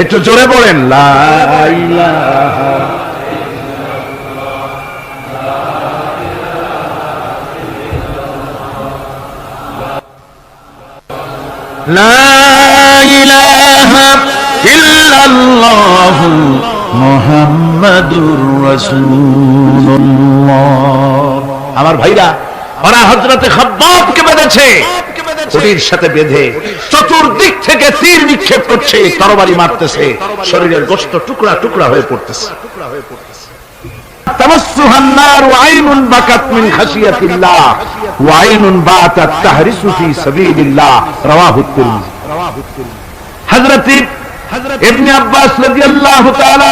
একটু জোরে বলেন লা ইলাহা লা ইলাহা ইল্লাল্লাহু মুহাম্মাদুর রাসূলুল্লাহ। আমার ভাইরা, ওরা হযরতে খাব্বাবকে বেঁধেছে, খুঁটির সাথে বেঁধে চতুর্দিক থেকে তীর নিক্ষেপ করছে, তরবারি মারতেছে, শরীরের গোশত টুকরা টুকরা হয়ে পড়তেছে। তামাসসুহান নার ওয়া আইনুন বাকাত মিন খাশিয়াতিল্লাহ ওয়া আইনুন বাতাত তাহরিসু ফি সাবিলিল্লাহ, রাওয়াহু তিরমিজি। হযরত ইবনে আব্বাস রাদিয়াল্লাহু তাআলা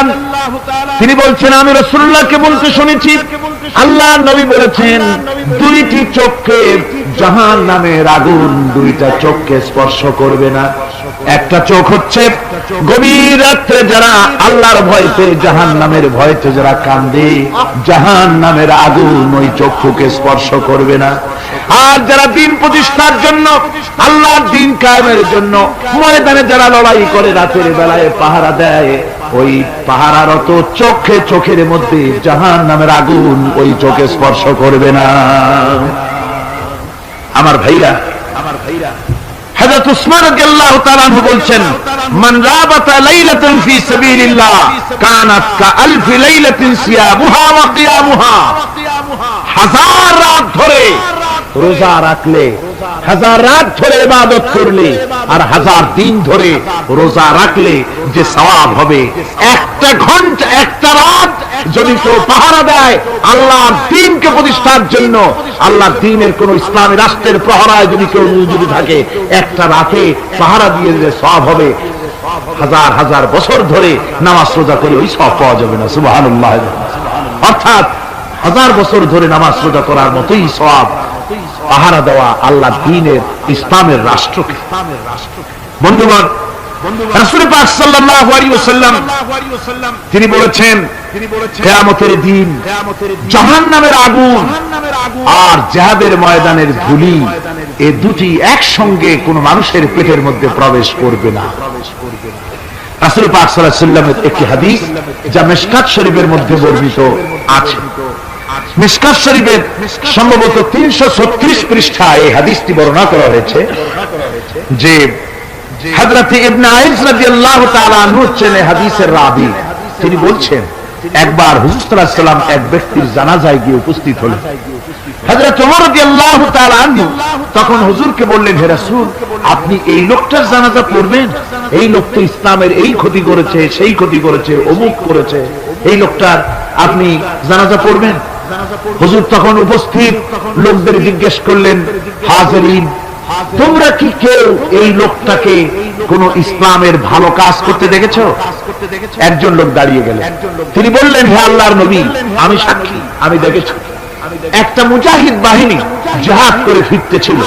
তিনি বলছেন, আমি রাসূলুল্লাহকে বলতে শুনেছি, আল্লাহর নবী বলেছেন, দুইটি চোখকে জাহান্নামের আগুন দুইটা চোখকে স্পর্শ করবে না। একটা চোখ হচ্ছে গভীর রাত্রে যারা আল্লাহর ভয়তে জাহান্নামের ভয়তে যারা কান্দে, জাহান্নামের আগুন ওই চক্ষুকে স্পর্শ করবে না। আর যারা দিন প্রতিষ্ঠার জন্য, আল্লাহর দিন কায়েমের জন্য ময়দানে যারা লড়াই করে, রাতের বেলায় পাহারা দেয়, ওই পাহারারত চোখে চোখের মধ্যে জাহান্নামের আগুন ওই চোখে স্পর্শ করবে না। আমার ভাইরা, হযরত উসমান রাদিয়াল্লাহু তাআলা আনহু বলছেন, মান রাবাতা লাইলাতান ফি সাবিলিল্লাহ কানাত কাআলফি লাইলাতিন সিয়ামুহা ওয়া কিয়ামুহা। হাজার রাত ধরে রোজা রাখলে, হাজার রাত ধরে ইবাদত করলে, আর হাজার দিন ধরে রোজা রাখলে যে সওয়াব হবে, একটা ঘন্টা একটা রাত যদি কেউ পাহারা দেয় আল্লাহর দ্বীনকে প্রতিষ্ঠার জন্য, আল্লাহর দ্বীনের কোন ইসলামী রাষ্ট্রের প্রহরায় যদি কেউ নিয়োজিত থাকে, একটা রাতে পাহারা দিয়ে যে সওয়াব হবে, হাজার হাজার বছর ধরে নামাজ রোজা করে ওই সওয়াব পাওয়া যাবে না। সুবহানাল্লাহ। অর্থাৎ হাজার বছর ধরে নামাজ রোজা করার মতোই সওয়াব পাহারা দেওয়া আল্লাহর দ্বীনের ইসলামের রাষ্ট্রকে। বন্ধুগণ, রাসূল পাক সাল্লাল্লাহু আলাইহি ওয়াসাল্লাম তিনি বলেছেন, কিয়ামতের দিন জাহান্নামের আগুন আর জিহাদের ময়দানের ধুলি, এই দুটি একসঙ্গে কোন মানুষের পেটের মধ্যে প্রবেশ করবে না। রাসূল পাক সাল্লাল্লাহু আলাইহি ওয়াসাল্লামের একটি হাদিস যা মিশকাত শরীফের মধ্যে বর্ণিত আছে। মিশকাত শরীফের সম্ভবত 336 পৃষ্ঠায় এই হাদিসটি বর্ণনা করা হয়েছে যে হযরত ইবনে আইস রাদিয়াল্লাহু তাআলা আনহু হচ্ছেন এই হাদিসের রাবী। তিনি বলছেন, একবার হুজুর সাল্লাল্লাহু আলাইহি ওয়াসাল্লাম এক ব্যক্তির জানাজায় গিয়ে উপস্থিত হলেন। হযরত ওমর রাদিয়াল্লাহু তাআলা আনহু তখন হুজুরকে বললেন, হে রাসূল, আপনি এই লোকটার জানাজা পড়বেন? এই লোক তো ইসলামের এই ক্ষতি করেছে, সেই ক্ষতি করেছে, অমুক করেছে, এই লোকটার আপনি জানাজা পড়বেন? হুজুর তখন উপস্থিত লোকদের জিজ্ঞেস করলেন, হাজিরিন, তোমরা কি কেউ এই লোকটাকে কোন ইসলামের ভালো কাজ করতে দেখেছো? একজন লোক দাঁড়িয়ে গেলেন, তিনি বললেন, হে আল্লাহর নবী, আমি সাক্ষী, আমি দেখেছি। একটা মুজাহিদ বাহিনী জিহাদ করে ফিরতেছিল,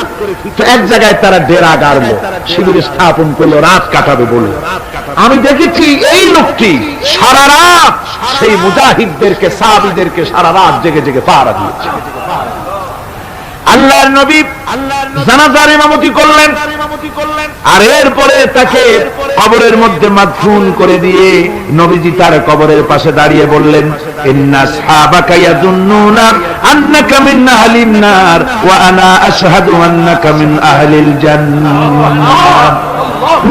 তো এক জায়গায় তারা ডেরা গাড়লো, শিবির স্থাপন করলো, রাত কাটাবে বলে। আমি দেখেছি এই লোকটি সারা রাত সেই মুজাহিদদেরকে, সাহাবীদেরকে সারা রাত জেগে জেগে পাহারা দিয়েছে। আল্লাহর নবী জানাজার ইমামতি করলেন, আর এরপরে তাকে কবরের মধ্যে মাদফুন করে দিয়ে নবীজি তার কবরের পাশে দাঁড়িয়ে বললেন, ইন্না আসহাবাকা ইয়াযুন্নুনা আন্নাকা মিন আহলিন নার ওয়া আনা আশহাদু আন্নাকা মিন আহলিল জান্নাহ।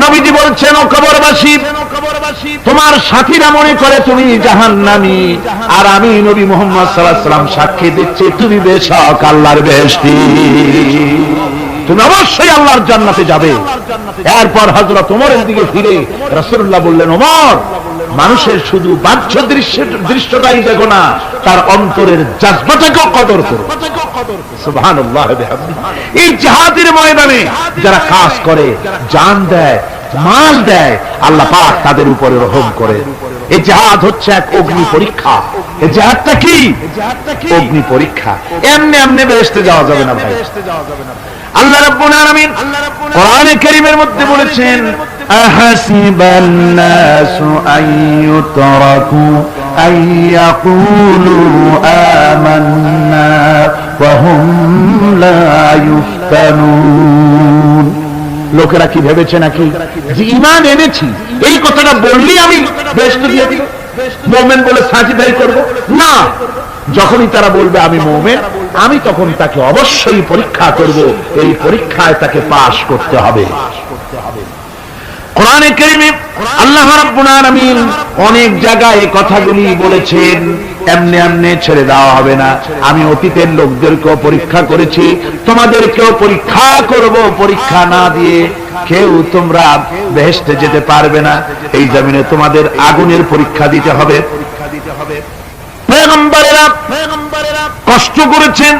নবীজি বলছেন, ও কবরবাসী, তোমার সাথীরা মনে করে তুমি জাহান্নামী, আর আমি নবী মুহাম্মদ সাল্লাল্লাহু আলাইহি ওয়াসাল্লাম সাক্ষী দিচ্ছি তুমি বেশক আল্লাহর বেহেশতি, তুমি অবশ্যই আল্লাহর জান্নাতে যাবে। এরপর হযরত ওমরের দিকে ফিরে রাসূলুল্লাহ বললেন, ওমর, মানুষের শুধু বাহ্য দৃশ্যটাই দেখো না, তার অন্তরের জজবাটাকেও কদর করো। সুবহানাল্লাহ বিহামদিহি। এই জিহাদের ময়দানে যারা কাজ করে, জান দেয়, মাল দেয়, আল্লাহ পাক তাদের উপরে রহম করে। এই জিহাদ হচ্ছে এক অগ্নি পরীক্ষা। এই জিহাদটা কি? অগ্নি পরীক্ষা। এমনি এমনি বেহেশতে যাওয়া যাবে না ভাই। আল্লাহ রাব্বুল আলামিন কোরআনে কারীমের মধ্যে বলেছেন, আহাসিবান নাসু আইয়ুতরাকু আইয়াকুলু আমান্না ওয়া হুম লা ইফতানুন। লোকেরা কি ভেবেছে নাকি যে ঈমান এনেছি এই কথাটা বললেই আমি বেহেশত দিয়ে দিব, মুমিন বলে সাজিদাই করব? না, যখনই তারা বলবে আমি মুমিন, আমি তখন তাকে অবশ্যই পরীক্ষা করব, এই পরীক্ষায় তাকে পাশ করতে হবে। কোরআনে কারীমে আল্লাহ রাব্বুল আলামিন অনেক জায়গায় এই কথাগুলি বলেছেন। এমনি এমনি ছেড়ে দেওয়া হবে না। আমি অতীতের লোকদেরকেও পরীক্ষা করেছি, তোমাদেরকেও পরীক্ষা করব। পরীক্ষা না দিয়ে কেউ তোমরা বেহেশতে যেতে পারবে না। এই জমিনে তোমাদের আগুনের পরীক্ষা দিতে হবে। পয়গম্বরেরা কষ্ট করেছেন,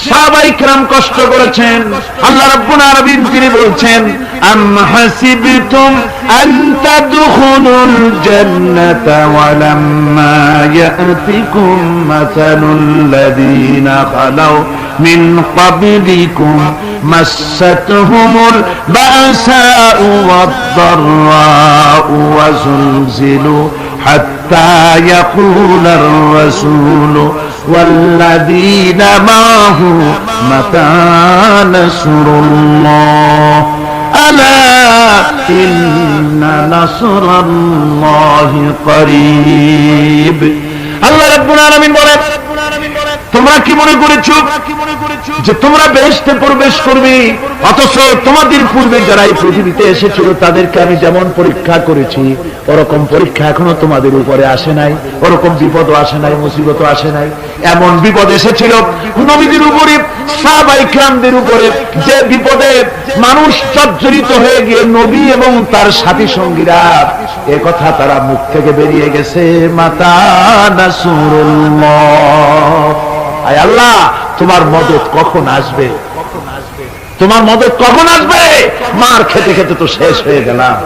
সাহাবায়ে কিরাম কষ্ট করেছেন। আল্লাহ রাব্বুল আলামিন তিনি বলছেন, আম হাসিবতুম আন তাদখুলুল জান্নাতা ওয়া লাম্মা ইয়াতিকুম মাসালুল লাযীনা খালাউ মিন ক্বাবলিকুম মাসাতহুমুল বাসাউ ওয়াদ-দাররাউ ওয়া যুলজিলু حتى يقول الرسول والذين معه متى نصر الله ألا إن نصر الله قريب। আল্লাহ রাব্বুল আলামিন বলেন, তোমরা কি মনে করেছো যে তোমরা বেহেশতে প্রবেশ করবে, অথচ তোমাদের পূর্বে যারা এই পৃথিবীতে এসেছিল তাদেরকে আমি যেমন পরীক্ষা করেছি ওরকম পরীক্ষা এখনো তোমাদের উপরে আসে নাই, ওরকম বিপদও আসে নাই, মুসিবতও আসে নাই। এমন বিপদ এসেছিল নবীদের উপরে, সাহাবায়ে কিরামদের উপরে, যে বিপদে মানুষ জর্জরিত হয়ে গিয়ে নবী এবং তার সাথী সঙ্গীরা এ কথা তারা মুখ থেকে বেরিয়ে গেছে, মাতা নাসরুল্লাহ, আয় আল্লাহ তোমার মদদ কখন আসবে, তোমার মদদ কখন আসবে? মার খেতে খেতে তো শেষ হয়ে গেলাম।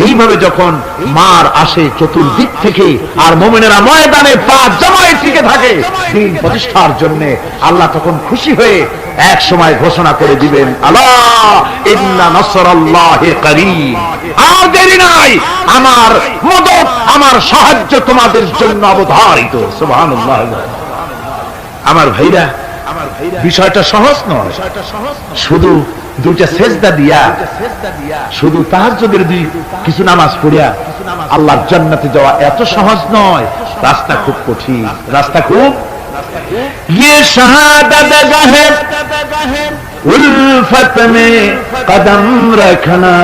এইভাবে যখন মার আসে চতুর্দিক থেকে আর মুমিনেরা ময়দানে পা জমায়ে টিকে থাকে দিন প্রতিষ্ঠার জন্য, আল্লাহ তখন খুশি হয়ে এক সময় ঘোষণা করে দিবেন, আলা ইন্না নাসরাল্লাহি করিব, আর দেরি নাই, আমার মদদ আমার সাহায্য তোমাদের জন্য অবধারিত। সুবহানাল্লাহ। আমার ভাইরা, বিষয়টা সহজ নয়। শুধু দুইটা সেজদা দিয়া, শুধু তাহাজ্জুদের কিছু নামাজ পড়িয়া আল্লাহর জান্নাতে যাওয়া এত সহজ নয়। রাস্তা খুব কঠিন, রাস্তা খুব। ये शहादत गाहे उल्फत में कदम रखना,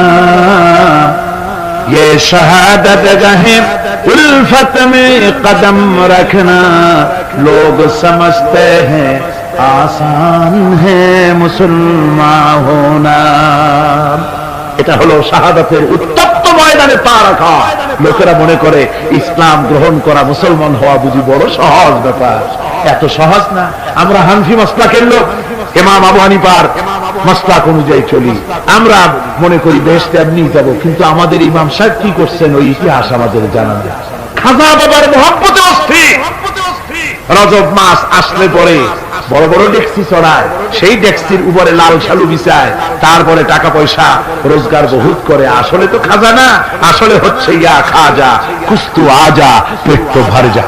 ये शहादत गाहे उल्फत में कदम रखना, लोग समझते हैं आसान है मुसलमान होना। এটা হলো শাহাদাতের উত্তপ্ত ময়দানে পা রাখা। লোকেরা মনে করে ইসলাম গ্রহণ করা, মুসলমান হওয়া বুঝি বড় সহজ ব্যাপার। এত সহজ না। আমরা হানফি মাসলাকের লোক, ইমাম আবু হানিফার মাসলাক অনুযায়ী চলি। আমরা মনে করি বেহেশতে এমনি যাব, কিন্তু আমাদের ইমাম সাহেব কি করছেন ওই ইতিহাস আমাদের জানা নেই। খাজা বাবার মহব্বতে অস্থির। রজব মাস আসলে পরে বড় বড় ডেক্সি চড়ায়, সেই ডেক্সির উপরে লাল শালু বিছায়, তারপরে টাকা পয়সা রোজগার বহুত করে। আসলে তো খাজা না, আসলে হচ্ছে ইয়া খাজা কুস্তু আজা, পেট তো ভর যা।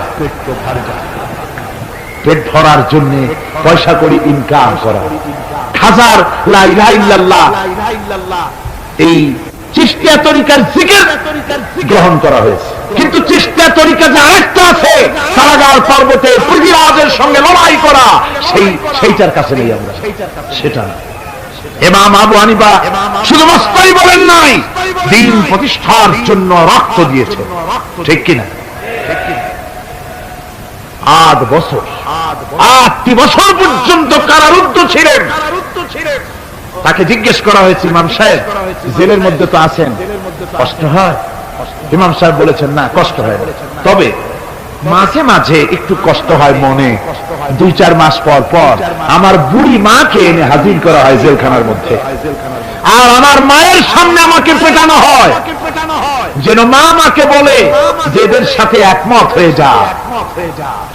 পেট ভরার জন্য পয়সা করে ইনকাম করা। খাজার লা ইলাহা ইল্লাল্লাহ এই চিশতিয়া তরিকার জিকির গ্রহণ করা হয়েছে, কিন্তু চিশতিয়া তরিকা যে আরেকটা আছে, সারাগার পর্বতে পৃথিবীর সঙ্গে লড়াই করা, সেইটার কাছে নেই আমরা, সেটা না। ইমাম আবু হানিফা শুধু মস্তাই বলেন নাই, দিন প্রতিষ্ঠার জন্য রক্ত দিয়েছে, ঠিক কিনা? 8 বছর 8টি বছর পর্যন্ত কারারুদ্ধ ছিলেন। তাকে জিজ্ঞেস করা হয়েছে, ইমাম সাহেব জেলের মধ্যে তো আছেন, কষ্ট হয়? ইমাম সাহেব বলেছেন, না কষ্ট হয় না, তবে মাঝে মাঝে একটু কষ্ট হয় মনে। 2-4 মাস পর পর আমার বুড়ি মাকে এনে হাজির করা হয় জেলখানার মধ্যে, আর আমার মায়ের সামনে আমাকে পেটানো হয়, যেন মা মাকে বলে যে এদের সাথে একমত হয়ে যা,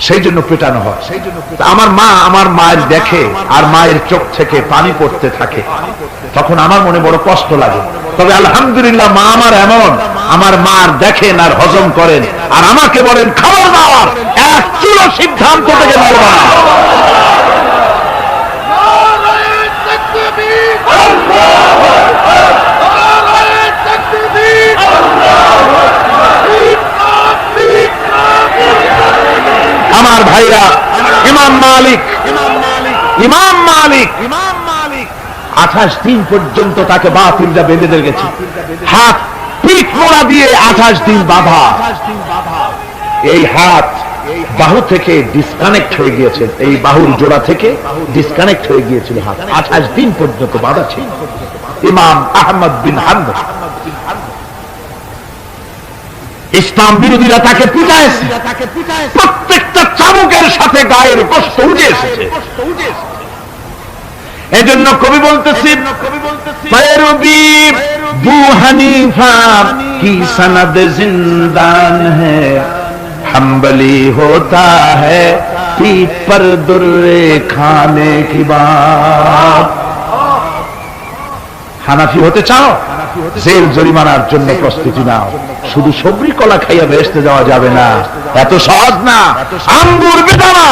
সেই জন্য পেটানো হয়। আমার মা আমার মায়ের দেখে আর মায়ের চোখ থেকে পানি পড়তে থাকে, তখন আমার মনে বড় কষ্ট লাগে। তবে আলহামদুলিল্লাহ মা আমার এমন, আমার মার দেখেন আর হজম করেন, আর আমাকে বলেন খবরদার এক চুলো সিদ্ধান্ত থেকে নড়বা না। ভাইরা, ইমাম মালিক 28 দিন পর্যন্ত তাকে বাতিলরা বেঁধে রেখেছে, হাত পিঠ মোড়া দিয়ে 28 দিন বাঁধা। এই হাত বাহু থেকে ডিসকানেক্ট হয়ে গিয়েছে, এই বাহুর জোড়া থেকে ডিসকানেক্ট হয়ে গিয়েছিল হাত, 28 দিন পর্যন্ত বাঁধা ছিল। ইমাম আহমদ বিন হাম্বল, ইসলাম বিরোধীরা তাকে পিটাইছে, প্রত্যেকটা চাবুকের সাথে গায়ের গোশত উঠে এসেছে। এজন্য কবি বলতেছি, पैरवी बू हनीफा की सनद जिंदान है, हम्बली होता है पीठ पर दुर्रे खाने की बात। হানাফি হতে চাও, জেল জরিমানার জন্য প্রস্তুতি নাও। শুধু সবরি কলা খাইয়া বেহেশতে যাওয়া যাবে না, এত সহজ না। আঙ্গুর বেদানা,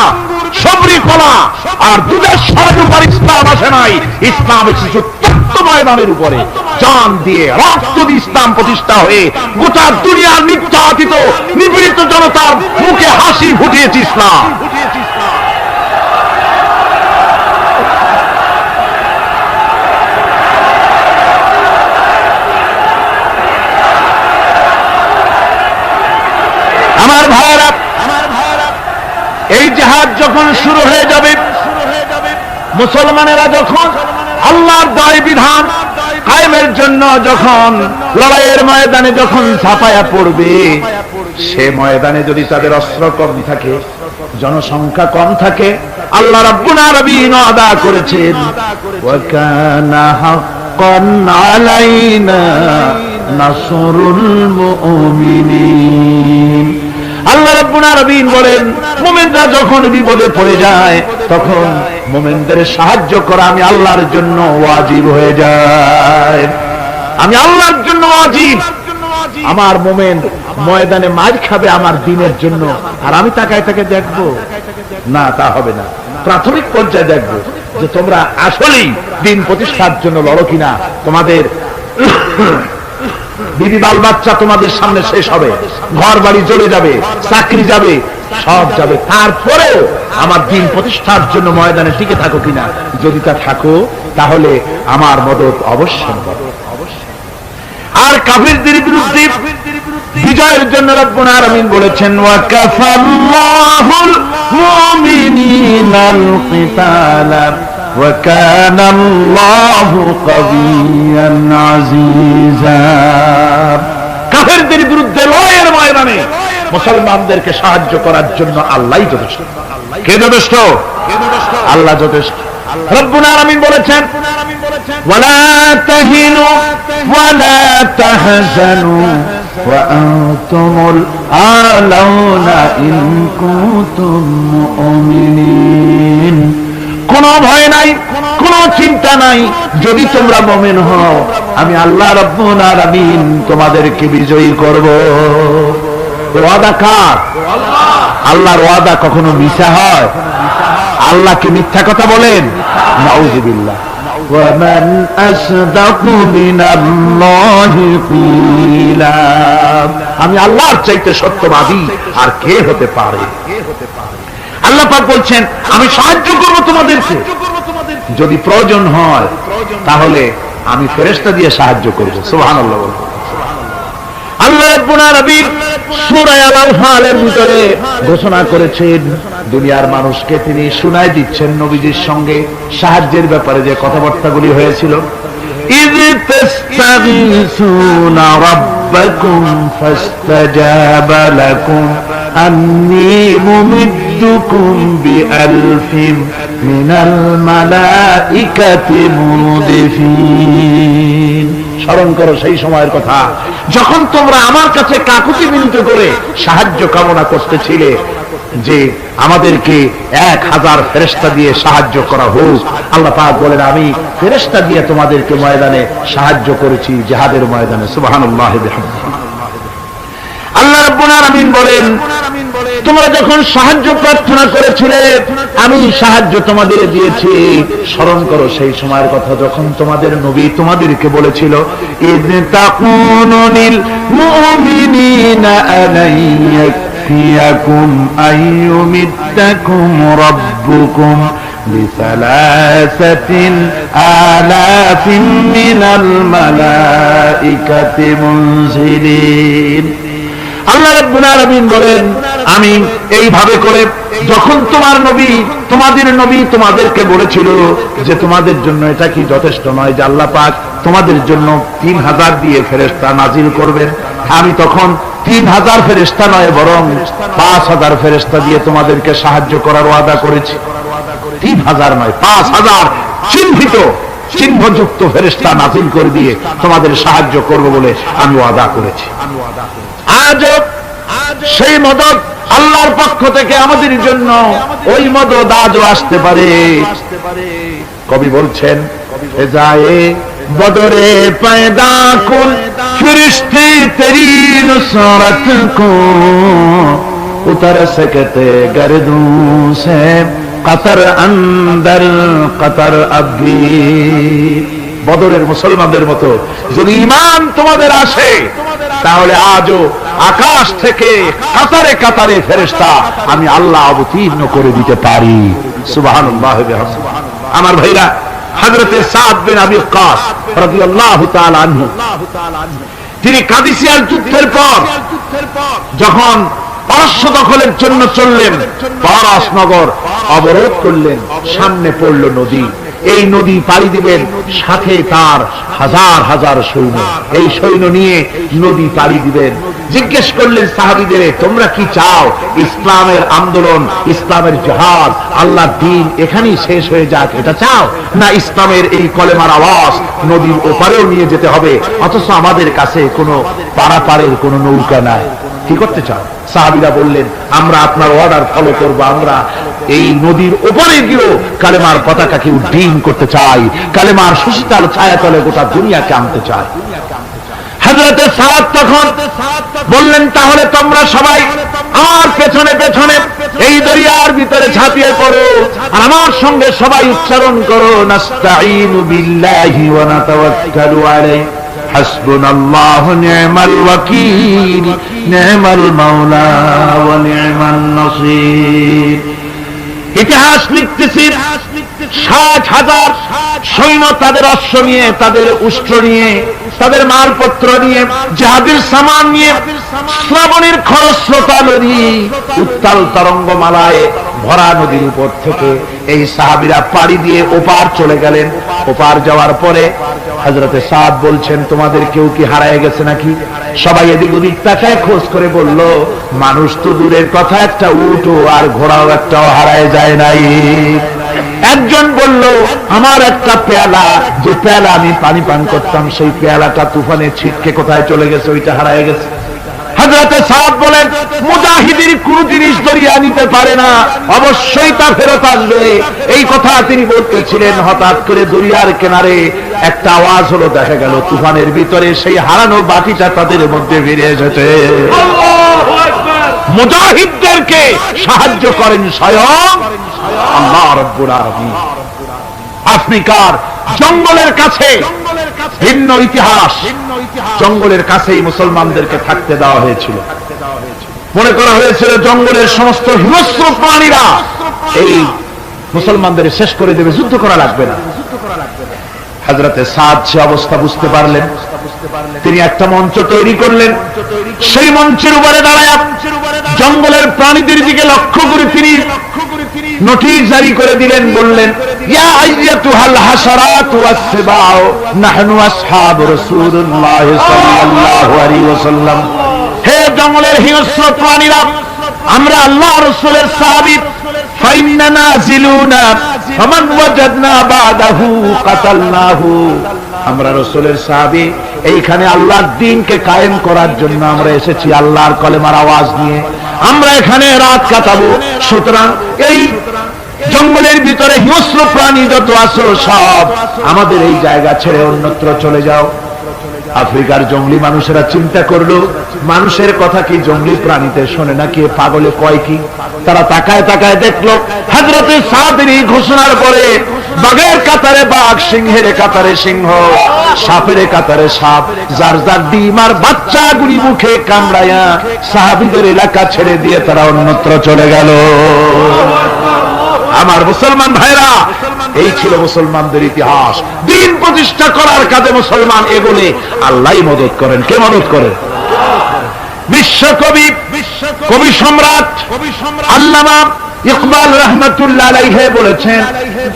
সবরি কলা আর দুধের সরার উপর ইসলাম আসে নাই। ইসলাম এসেছে তত্ত্ব ময়দানের উপরে, জান দিয়ে রক্ত দিয়ে ইসলাম প্রতিষ্ঠা হয়ে গোটা দুনিয়ার নির্যাতিত নিপীড়িত জনতার মুখে হাসি ফুটিয়েছে ইসলাম। আমার ভাইরা, এই জিহাদ যখন শুরু হয়ে যাবে, মুসলমানেরা যখন আল্লাহর দায় বিধান কায়েমের জন্য যখন লড়াইয়ের ময়দানে যখন ঝাঁপায়া পড়বে, সে ময়দানে যদি তাদের অস্ত্র কম থাকে, জনসংখ্যা কম থাকে, আল্লাহ রাব্বুল আলামিন ওয়াদা করেছেন, ওয়া কানা হাক্কান আলাইনা নাসরুল মুমিনিন। আল্লাহ রাব্বুল আলামিন বলেন, মুমিনরা যখন বিপদে পড়ে যায় তখন মুমিনদের সাহায্য করা আমি আল্লাহর জন্য ওয়াজিব হয়ে যায়। আমি আল্লাহর জন্য ওয়াজিব। আমার মুমিন ময়দানে মার খাবে আমার দ্বীনের জন্য, আর আমি তাকায় তাকে দেখবো না, তা হবে না। প্রাথমিক পর্যায়ে দেখবো যে তোমরা আসলেই দ্বীন প্রতিষ্ঠার জন্য লড়ো কিনা। তোমাদের বিবি বাল বাচ্চা তোমাদের সামনে শেষ হবে, ঘর বাড়ি চলে যাবে, চাকরি যাবে, সব যাবে, তারপরেও আমার দ্বীন প্রতিষ্ঠার জন্য ময়দানে টিকে থাকো কিনা। যদি তা থাকো তাহলে আমার মদত অবশ্যই হবে। আর কাফিরদের বিরুদ্ধে বিজয়ের জন্য রব্বুল আলামিন বলেছেন, ওয়া কাফাল্লাহুল মুমিনিনাল কিতালা ওয়া কানাল্লাহু কাবিয়্যান আজিজা। কাফিরদের বিরুদ্ধে লড়াইয়ের ময়দানে মুসলমানদেরকে সাহায্য করার জন্য আল্লাহই যথেষ্ট। কে যথেষ্ট? আল্লাহ যথেষ্ট। রব্বুল আলামিন বলেছেন, ওয়ালা তাহিনু ওয়ালা তাহজানু ওয়া আনতুমুল আলাউনা ইন কুনতুম মুমিনিন। কোনো ভয় নাই, কোনো চিন্তা নাই, যদি তোমরা মুমিন হও আমি আল্লাহ রাব্বুল আলামিন তোমাদেরকে বিজয়ী করব। ওয়াদা কার? আল্লাহর ওয়াদা কখনো মিথ্যা হয়? আল্লাহ কি মিথ্যা কথা বলেন? নাউযুবিল্লাহ। ওয়ামান আসদাকু মিনাল্লাহি কিলা। আমি আল্লাহর চাইতে সত্যবাদী আর কে হতে পারে? আল্লাহ পাক বলছেন, আমি সাহায্য করব তোমাদেরকে, যদি প্রয়োজন হয় তাহলে আমি ফেরেশতা দিয়ে সাহায্য করব। সুবহানাল্লাহ। আল্লাহ রাব্বুল আলামিন সূরা আল-আনফালের ভিতরে ঘোষণা করেছেন, দুনিয়ার মানুষকে তিনি শোনায় দিচ্ছেন নবীজির সঙ্গে সাহায্যের ব্যাপারে যে কথাবার্তাগুলি হয়েছিল। ইয তাস্তাগীসুনা রাব্বাকুম ফাস্তাজাবা লাকুম আন্নী মুমিদ্দুকুম বিআলফিন মিনাল মালাইকাতি মুরদিফিন। স্মরণ করো সেই সময়ের কথা যখন তোমরা আমার কাছে কাকুতি মিনতি করে সাহায্য কামনা করতেছিলে যে আমাদেরকে 1000 ফেরেশতা দিয়ে সাহায্য করা হোক। আল্লাহ পাক বলেন, আমি ফেরেশতা দিয়ে তোমাদেরকে ময়দানে সাহায্য করেছি, জিহাদের ময়দানে। সুবহানাল্লাহি বিহামদিহি। আল্লাহ রাব্বুল আলামিন বলেন, তোমরা যখন সাহায্য প্রার্থনা করেছিলে আমি সাহায্য তোমাদের দিয়েছি। স্মরণ করো সেই সময়ের কথা যখন তোমাদের নবী তোমাদেরকে বলেছিল, ইয তাকুনু লিল মুমিনিনা আলাইয়াক يأتيكم أن يمدكم ربكم بثلاثة آلاف من الملائكة منزلين আল্লাহ রাব্বুল আলামিন বলেন আমি এইভাবে করে যখন তোমাদের নবী তোমাদেরকে বলেছিল যে তোমাদের জন্য এটা কি যথেষ্ট নয় যে আল্লাহ পাক তোমাদের জন্য 3000 দিয়ে ফেরেশতা নাজিল করবেন, আমি তখন 3000 ফেরেশতা নয় বরং 5000 ফেরেশতা দিয়ে তোমাদেরকে সাহায্য করার ওয়াদা করেছি। 3000 নয় 5000 চিহ্নযুক্ত ফেরেশতা নাজিল করে দিয়ে তোমাদের সাহায্য করব বলে আমি ওয়াদা করেছি। আজ সেই মদদ আল্লাহর পক্ষ থেকে আমাদের জন্য ওই মদদ আজও আসতে পারে। কবি বলছেন যায় বদরে পয়দা কুল ফিরিস্তে তেরি নুসরত কো উতর सकते गर्दों से कतर अंदर कतर अभी। বদরের মুসলমানদের মতো যদি ঈমান তোমাদের আসে তাহলে আজও আকাশ থেকে কাতারে কাতারে ফেরেশতা আমি আল্লাহ অবতীর্ণ করে দিতে পারি। সুবহানাল্লাহ বিহামদিহি। আমার ভাইরা, হযরতে সাদ বিন আবি ওয়াক্কাস রাদিয়াল্লাহু তাআলা আনহু তিনি কাদিসিয়ার যুদ্ধের পর যখন পারস্য দখলের জন্য চললেন, পারস নগর অবরোধ করলেন, সামনে পড়ল নদী, এই নদী পাড়ি দিবেন, সাথে তার হাজার হাজার সৈন্য, এই সৈন্য নিয়ে নদী পাড়ি দিবেন। জিজ্ঞেস করলেন সাহাবীদের, তোমরা কি চাও ইসলামের আন্দোলন, ইসলামের জিহাদ, আল্লাহর দ্বীন এখানেই শেষ হয়ে যাক, এটা চাও না ইসলামের এই কলেমার আওয়াজ নদীর ওপারেও নিয়ে যেতে হবে, অথচ আমাদের কাছে কোনো পারাপারের কোনো নৌকা নাই, কি করতে চাও? সাহাবীরা বললেন আমরা আপনার অর্ডার ফলো করব, আমরা এই নদীর ওপরে গিয়েও কালেমার পতাকাকে উড্ডীন করতে চাই, কালেমার সুশীতল ছায়াতলে গোটা দুনিয়াকে আনতে চাই। হযরতে সাদ তখন বললেন তাহলে তোমরা সবাই আমার পেছনে পেছনে এই দরিয়ার ভিতরে ঝাঁপিয়ে পড়ো আর আমার সঙ্গে সবাই উচ্চারণ করো নাস্তাঈনু বিল্লাহি ওয়া নাতাওয়াক্কালু আলাইহি হাসবুনাল্লাহু নি'মাল ওয়াকিল নি'মাল মাওলা ওয়া নি'মান নাসীর। ইতিহাস লিখতেছি 60,000 সৈন্য তাদের অশ্ব নিয়ে, তাদের উষ্ট্র নিয়ে, তাদের মালপত্র নিয়ে, জিহাদের সামান নিয়ে শ্রাবণের খরস্রোতা নদী উত্তাল তরঙ্গমালায় ভরা নদীর উপর থেকে এই সাহাবীরা পাড়ি দিয়ে ওপার চলে গেলেন। ওপার যাওয়ার পরে হযরতে সাদ বলছেন তোমাদের কেউ কি হারায় গেছে নাকি? সবাই এদিক ওদিক তাকায় খোঁজ করে বলল মানুষ তো দূরের কথা, একটা উট আর ঘোড়াও একটাও হারায় যায় নাই। একজন বলল আমার একটা পেয়ালা, যে পেয়ালা আমি পানি পান করতাম সেই পেয়ালাটা তুফানে ছিটকে কোথায় চলে গেছে, ওইটা হারায় গেছে। হযরতে সাদ বলেন মুজাহিদের কোন জিনিস দরিয়া নিতে পারে না, অবশ্যই তা ফেরত আসবে। এই কথা তিনি বলতেছিলেন, হঠাৎ করে দরিয়ার কিনারে একটা আওয়াজ হলো, দেখা গেল তুফানের ভিতরে সেই হারানো বাটিটা তাদের মধ্যে ফিরে এসেছে। মুজাহিদদেরকে সাহায্য করেন স্বয়ং আল্লাহ রাব্বুল আলামিন। আফ্রিকার জঙ্গলের কাছে ভিন্ন ইতিহাস, জঙ্গলের কাছেই মুসলমানদেরকে থাকতে দেওয়া হয়েছিল। মনে করা হয়েছিল জঙ্গলের সমস্ত হিংস্র প্রাণীরা এই মুসলমানদের শেষ করে দেবে, যুদ্ধ করা লাগবে না। হযরতে সাদ সে অবস্থা বুঝতে পারলেন, তিনি একটা মঞ্চ তৈরি করলেন। সেই মঞ্চের উপরে দাঁড়ায় জঙ্গলের প্রাণীদের দিকে লক্ষ্য করে তিনি নোটিশ জারি করে দিলেন, বললেন ইয়া আইয়াতুহাল হাশারাতু ওয়াস-সিবাউ নাহনু আসহাবু রাসূলুল্লাহ সাল্লাল্লাহু আলাইহি ওয়াসাল্লাম। হে জঙ্গলের হিংস্র প্রাণীরা, আমরা আল্লাহ রাসূলের সাহাবী, ফাইন্না নাজিলুনা ফামান ওয়াজাদনা বাদাহু কাতালনাহু। আমরা রাসূলের সাহাবী, এইখানে আল্লাহর দ্বীনকে কায়েম করার জন্য আমরা এসেছি, আল্লাহর কলেমার আওয়াজ নিয়ে আমরা এখানে রাত কাটাবো। সুতরাং এই জঙ্গলের ভিতরে হিংস্র প্রাণী যত আছো সব আমাদের এই জায়গা ছেড়ে অন্যত্র চলে যাও। আফ্রিকার জঙ্গলি মানুষেরা চিন্তা করলো মানুষের কথা কি জঙ্গলি প্রাণীতে শোনে নাকি, পাগলে কয় কি? তারা তাকায় তাকায় দেখলো হযরতে সাদের এই ঘোষণার পরে বাঘের কাতারে বাঘ, সিংহের কাতারে সিংহ, সাপের কাতারে সাপ, যার যার ডিম আর বাচ্চাগুলি মুখে কামড়ায়া সাহাবীদের এলাকা ছেড়ে দিয়ে তারা অন্যত্র চলে গেল। আমার মুসলমান ভাইরা, এই ছিল মুসলমানদের ইতিহাস। দিন প্রতিষ্ঠা করার কাজে মুসলমান এগোলে আল্লাহই মদত করেন। কে মদত করেন? বিশ্বকবি, কবি সম্রাট আল্লামা ইকবাল রহমতুল্লাহ আলাইহি বলেছেন,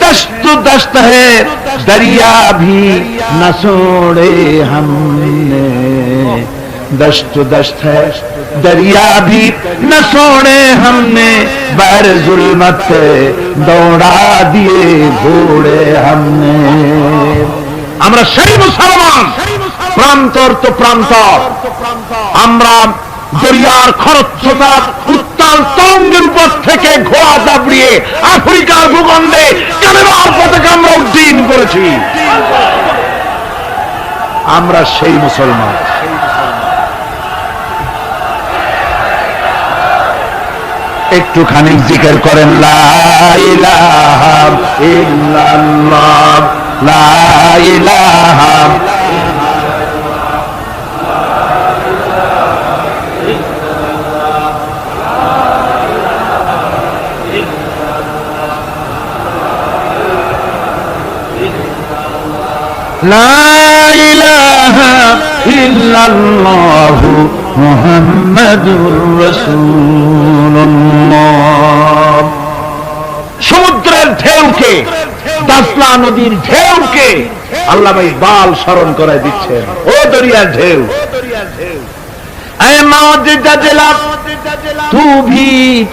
দস্ত দস্ত है दरिया भी न छोड़े हमने, दस्त दस्त है दरिया भी न छोड़े हमने, बर जुल्मत दौड़ा दिए घोड़े हमने। আমরা সেই মুসলমান, প্রান্তর তো প্রান্তর। আমরা দরিয়ার খরস্রোতা উত্তাল তরঙ্গের উপর থেকে ঘোড়া চাপড়িয়ে আফ্রিকার ভূখণ্ডে কালেমার পতাকা আমরা উড্ডীন করেছি। আমরা সেই মুসলমান। একটুখানি জিকির করেন, লা ইলাহা ইল্লাল্লাহ, লা ইলাহা লা ইলাহা ইল্লাল্লাহু মুহাম্মাদুর রাসূলুল্লাহ। সমুদ্রের ঢেউকে, দাসলা নদীর ঢেউকে আল্লামা ইকবাল স্মরণ করায় দিচ্ছেন। ও দরিয়ার ঢেউ, ऐ मौज दजला तू भी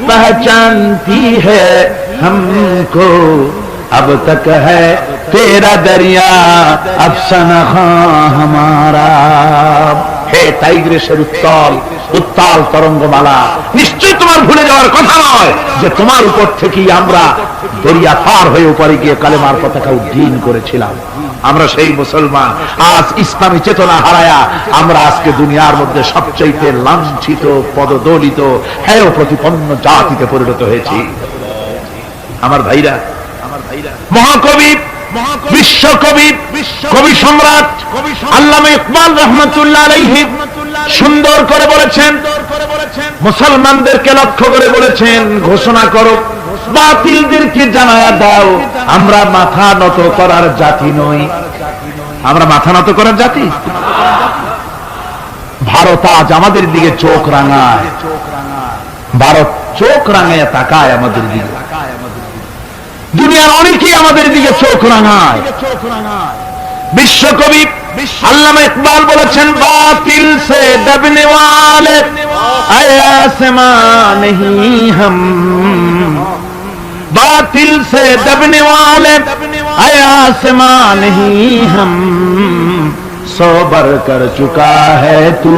पहचानती है हमको, अब तक है तेरा दरिया अफसाना हमारा। হে টাইগ্রেসের উত্তাল উত্তাল তরঙ্গমালা, নিশ্চয় তোমার ভুলে যাওয়ার কথা নয় যে তোমার উপর থেকেই আমরা দরিয়া পার হয়ে উপরে গিয়ে কালেমার পতাকা উড্ডীন করেছিলাম। আমরা সেই মুসলমান। আজ ইসলামী চেতনা হারায়া আমরা আজকে দুনিয়ার মধ্যে সবচাইতে লাঞ্ছিত, পদদলিত, হেয় প্রতিপন্ন জাতিতে পরিণত হয়েছি। আমার ভাইরা, মহাকবি, বিশ্বকবি, কবি সম্রাট আল্লামা ইকবাল রহমতুল্লাহ আলাইহি সুন্দর করে বলেছেন, মুসলমানদেরকে লক্ষ্য করে বলেছেন, ঘোষণা করো, বাতিলদেরকে জানায়া দাও, আমরা মাথা নত করার জাতি নই। আমরা মাথা নত করার জাতি? ভারত আজ আমাদের দিকে চোখ রাঙায়, ভারত চোখ রাঙায় তাকায় আমাদের দিকে। দুনিয়ার অনেকেই আমাদের দিকে চোখ রাঙায়। বিশ্বকবি আল্লামা ইকবাল বলেছেন, বাতিল সে দবনে ওয়ালে আসমান नहीं हम, बातिल से दबने वाले आसमान नहीं हम, सौ बर कर चुका है तू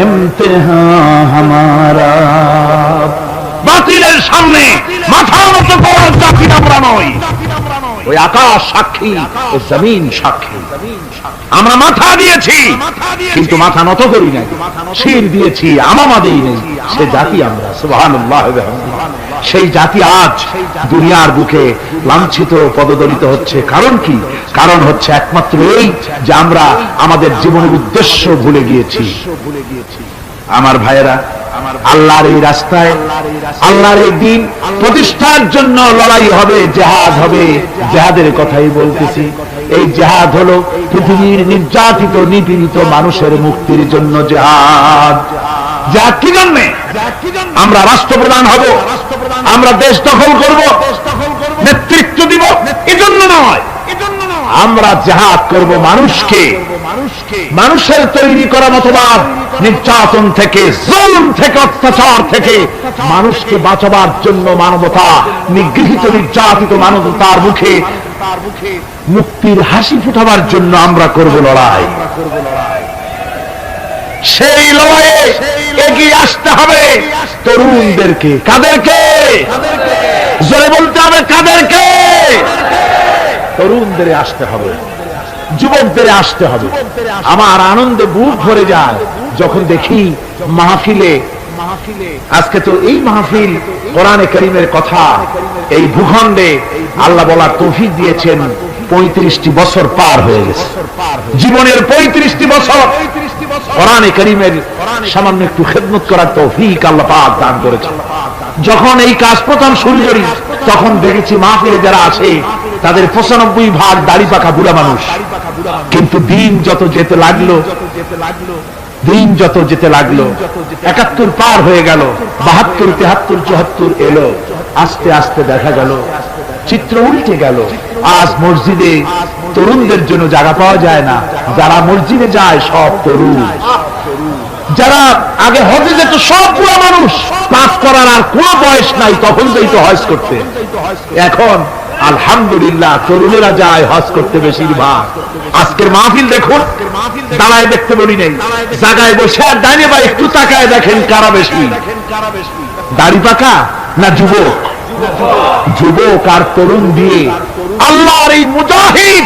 इम्तिहान हमारा। বাতিলের সামনে মাথা নত করার জাতি আমরা নই। ওই আকাশ সাক্ষী, ওই জমিন সাক্ষী। আমরা মাথা দিয়েছি কিন্তু মাথা নত করি নাই, শির দিয়েছি আমামা দেই নাই। সে জাতি আমরা, সুবহানাল্লাহ। সেই জাতি আজ দুনিয়ার বুকে লাঞ্ছিত, পদদলিত হচ্ছে। কারণ কি? কারণ হচ্ছে একমাত্র এই যে আমরা আমাদের জীবনের উদ্দেশ্য ভুলে গিয়েছি। আমার ভাইয়েরা, আল্লাহর এই রাস্তায়, আল্লাহর এই দিন প্রতিষ্ঠার জন্য লড়াই হবে, জিহাদ হবে। জিহাদের কথাই বলতেছি। এই জিহাদ হলো পৃথিবীর নির্যাতিত, নিপীড়িত মানুষের মুক্তির জন্য জিহাদ। জিহাদ কি জন্যে? আমরা রাষ্ট্রপ্রধান হব, আমরা দেশ দখল করব, নেতৃত্ব দিব, এজন্য নয়। আমরা জিহাদ করব মানুষকে, মানুষের তৈরি করা মতবাদ, নির্যাতন থেকে, জুলুম থেকে, অত্যাচার থেকে মানুষকে বাঁচাবার জন্য, মানবতা নিগৃহীত, নির্যাতিত মানবতার মুখে মুক্তির হাসি ফুটাবার জন্য আমরা করব লড়াই। সেই লড়াইয়ে এগিয়ে আসতে হবে তরুণদেরকে। কাদেরকে? জোরে বলতে হবে, কাদেরকে? তরুণদের আসতে হবে, যুবকদের আসতে হবে। আমার আনন্দে বুক ভরে যায় যখন দেখি মাহফিলে, আজকে তো এই মাহফিল কোরআনে কারীমের কথা, এই ভূখণ্ডে আল্লাহ বলার তৌফিক দিয়েছেন 35টি বছর পার হয়ে গেছে। জীবনের 35টি বছর কোরআনে কারীমের সামান্য একটু খেদমত করার তৌফিক আল্লাহ পাক দান করেছেন। যখন এই কাজ প্রথম শুরু করি তখন দেখেছি মাহফিলে যারা আছে তাদের 95% দাড়ি পাকা বুড়া মানুষ। কিন্তু দিন যত যেতে লাগলো 71 পার হয়ে গেল, 72, 73, 74 এলো, আস্তে আস্তে দেখা গেল চিত্র উল্টে গেল। আজ মসজিদে তরুণদের জন্য জায়গা পাওয়া যায় না। যারা মসজিদে যায় সব তরুণ। যারা আগে হজে যেত সব বুড়া মানুষ, পাস করার আর কোন বয়স নাই, তখন যেত হজ করতে। এখন আলহামদুলিল্লাহ তরুণেরা যায় হজ করতে বেশিরভাগ। আজকের মাহফিল দেখুন, দাঁড়ায় দেখতে বলি নেই, জায়গায় বসে আর ডাইনে বা একটু তাকায় দেখেন কারা বেশি, দাড়ি পাকা না যুবক? যুবক আর তরুণ দিয়ে আল্লাহর এই মুজাহিদ,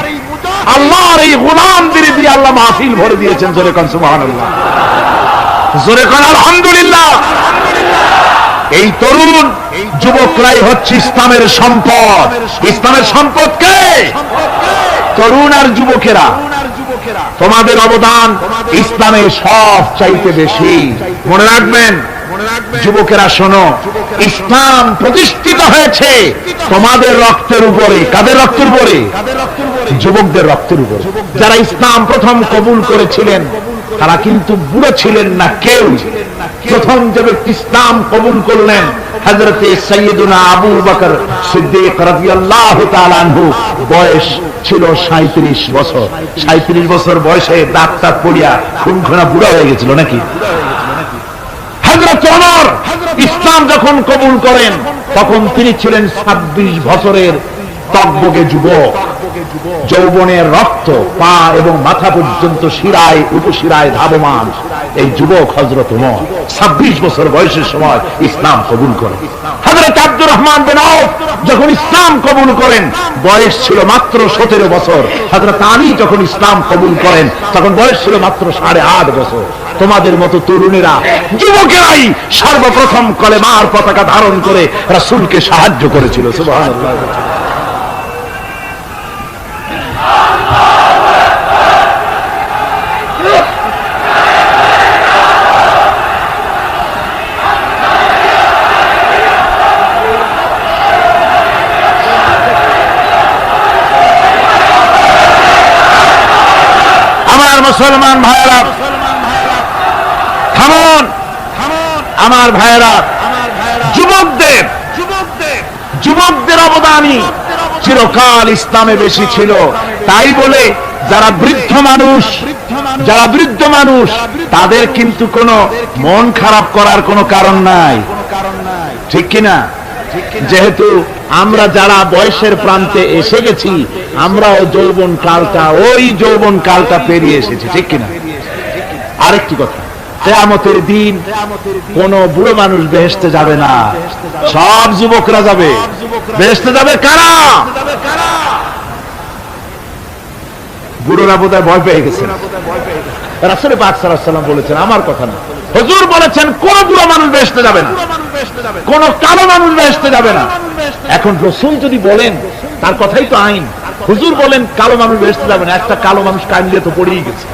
আল্লাহর এই গোলামদের দিয়ে আল্লাহ মাহফিল ভরে দিয়েছেন। জোরে কোন সুবহানাল্লাহ, জোরে কোন আলহামদুলিল্লাহ। এই তরুণ যুবকরাই হচ্ছে ইসলামের সম্পদ। ইসলামের সম্পদ কে? তরুণ আর যুবকেরা। তোমাদের অবদান ইসলামে সব চাইতে বেশি। মনে রাখবেন যুবকেরা, শোনো, ইসলাম প্রতিষ্ঠিত হয়েছে তোমাদের রক্তের উপরে। কাদের রক্তের উপরে? যুবকদের রক্তের উপরে। যারা ইসলাম প্রথম কবুল করেছিলেন তারা কিন্তু বুড়ো ছিলেন না কেউ। প্রথম যে ব্যক্তি ইসলাম কবুল করলেন হযরতে সাইয়্যিদুনা আবু বকর সিদ্দিক রাদিয়াল্লাহু তাআলা আনহু, বয়স ছিল 37 বছর। 37 বছর বয়সে দাঁত টাত পড়িয়া খুনখুনা বুড়া হয়ে গেছিল নাকি? হযরত ওমর ইসলাম যখন কবুল করেন তখন তিনি ছিলেন 26 বছরের তকবকে যুবক। যৌবনের রক্ত পা এবং মাথা পর্যন্ত শিরায় উপশিরায় ধাবমান এই যুবক হযরত ওমর 26 বছর বয়সের সময় ইসলাম কবুল করেন। হযরত আব্দুর রহমান বিন আউফ যখন ইসলাম কবুল করেন বয়স ছিল মাত্র 17 বছর। হযরত আলী যখন ইসলাম কবুল করেন তখন বয়স ছিল মাত্র 8.5 বছর। তোমাদের মতো তরুণেরা, যুবকেরাই সর্বপ্রথম কলেমার পতাকা ধারণ করে রাসূলকে সাহায্য করেছিল। সুবহানাল্লাহ। মুসলমান ভাইরা থামুন, আমার ভাইরা, যুবকদের অবদানই চিরকাল ইসলামে বেশি ছিল। তাই বলে যারা বৃদ্ধ মানুষ তাদের কিন্তু কোনো মন খারাপ করার কোনো কারণ নাই, ঠিক কিনা? যেহেতু আমরা যারা বয়সের প্রান্তে এসে গেছি আমরাও যৌবন কালটা পেরিয়ে এসেছি, ঠিক কিনা? আরেকটি কথা, কিয়ামতের দিন কোন বুড়ো মানুষ বেহেশতে যাবে না, সব যুবকরা যাবে। বেহেশতে যাবে কারা? বুড়োরা বোধহয় ভয় পেয়ে গেছে। রাসূল পাক সাল্লাল্লাহু আলাইহি ওয়াসাল্লাম বলেছেন, আমার কথা না, হুজুর বলেছেন কোন বুড়ো মানুষ বেহেশতে যাবে না, কোন কালো মানুষ বেহেশতে যাবে না। এখন রাসূল যদি বলেন তার কথাই তো আইন। হুজুর বলেন কালো মানুষ বেহেশতে যাবে না, একটা কালো মানুষ কাঁদলে তো পড়েই গেছে।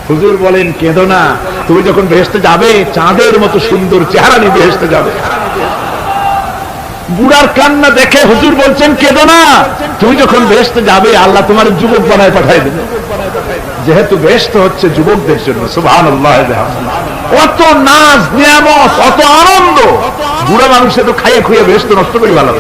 হুজুর বলেন কেঁদো না, তুমি যখন বেহেশতে যাবে চাঁদের মতো সুন্দর চেহারা নিয়ে বেহেশতে যাবে। বুড়ার কান্না দেখে হুজুর বলছেন কেঁদো না, তুমি যখন বেহেশতে যাবে আল্লাহ তোমার যুবক বানায় পাঠায় দেবে। যেহেতু বেহেশত হচ্ছে যুবকদের জন্য, সুবহানাল্লাহ। অত নাজ নিয়ামত, অত আনন্দ, বুড়া মানুষে তো খাইয়ে খুঁয়ে বেহেশত নষ্ট করে ভালো।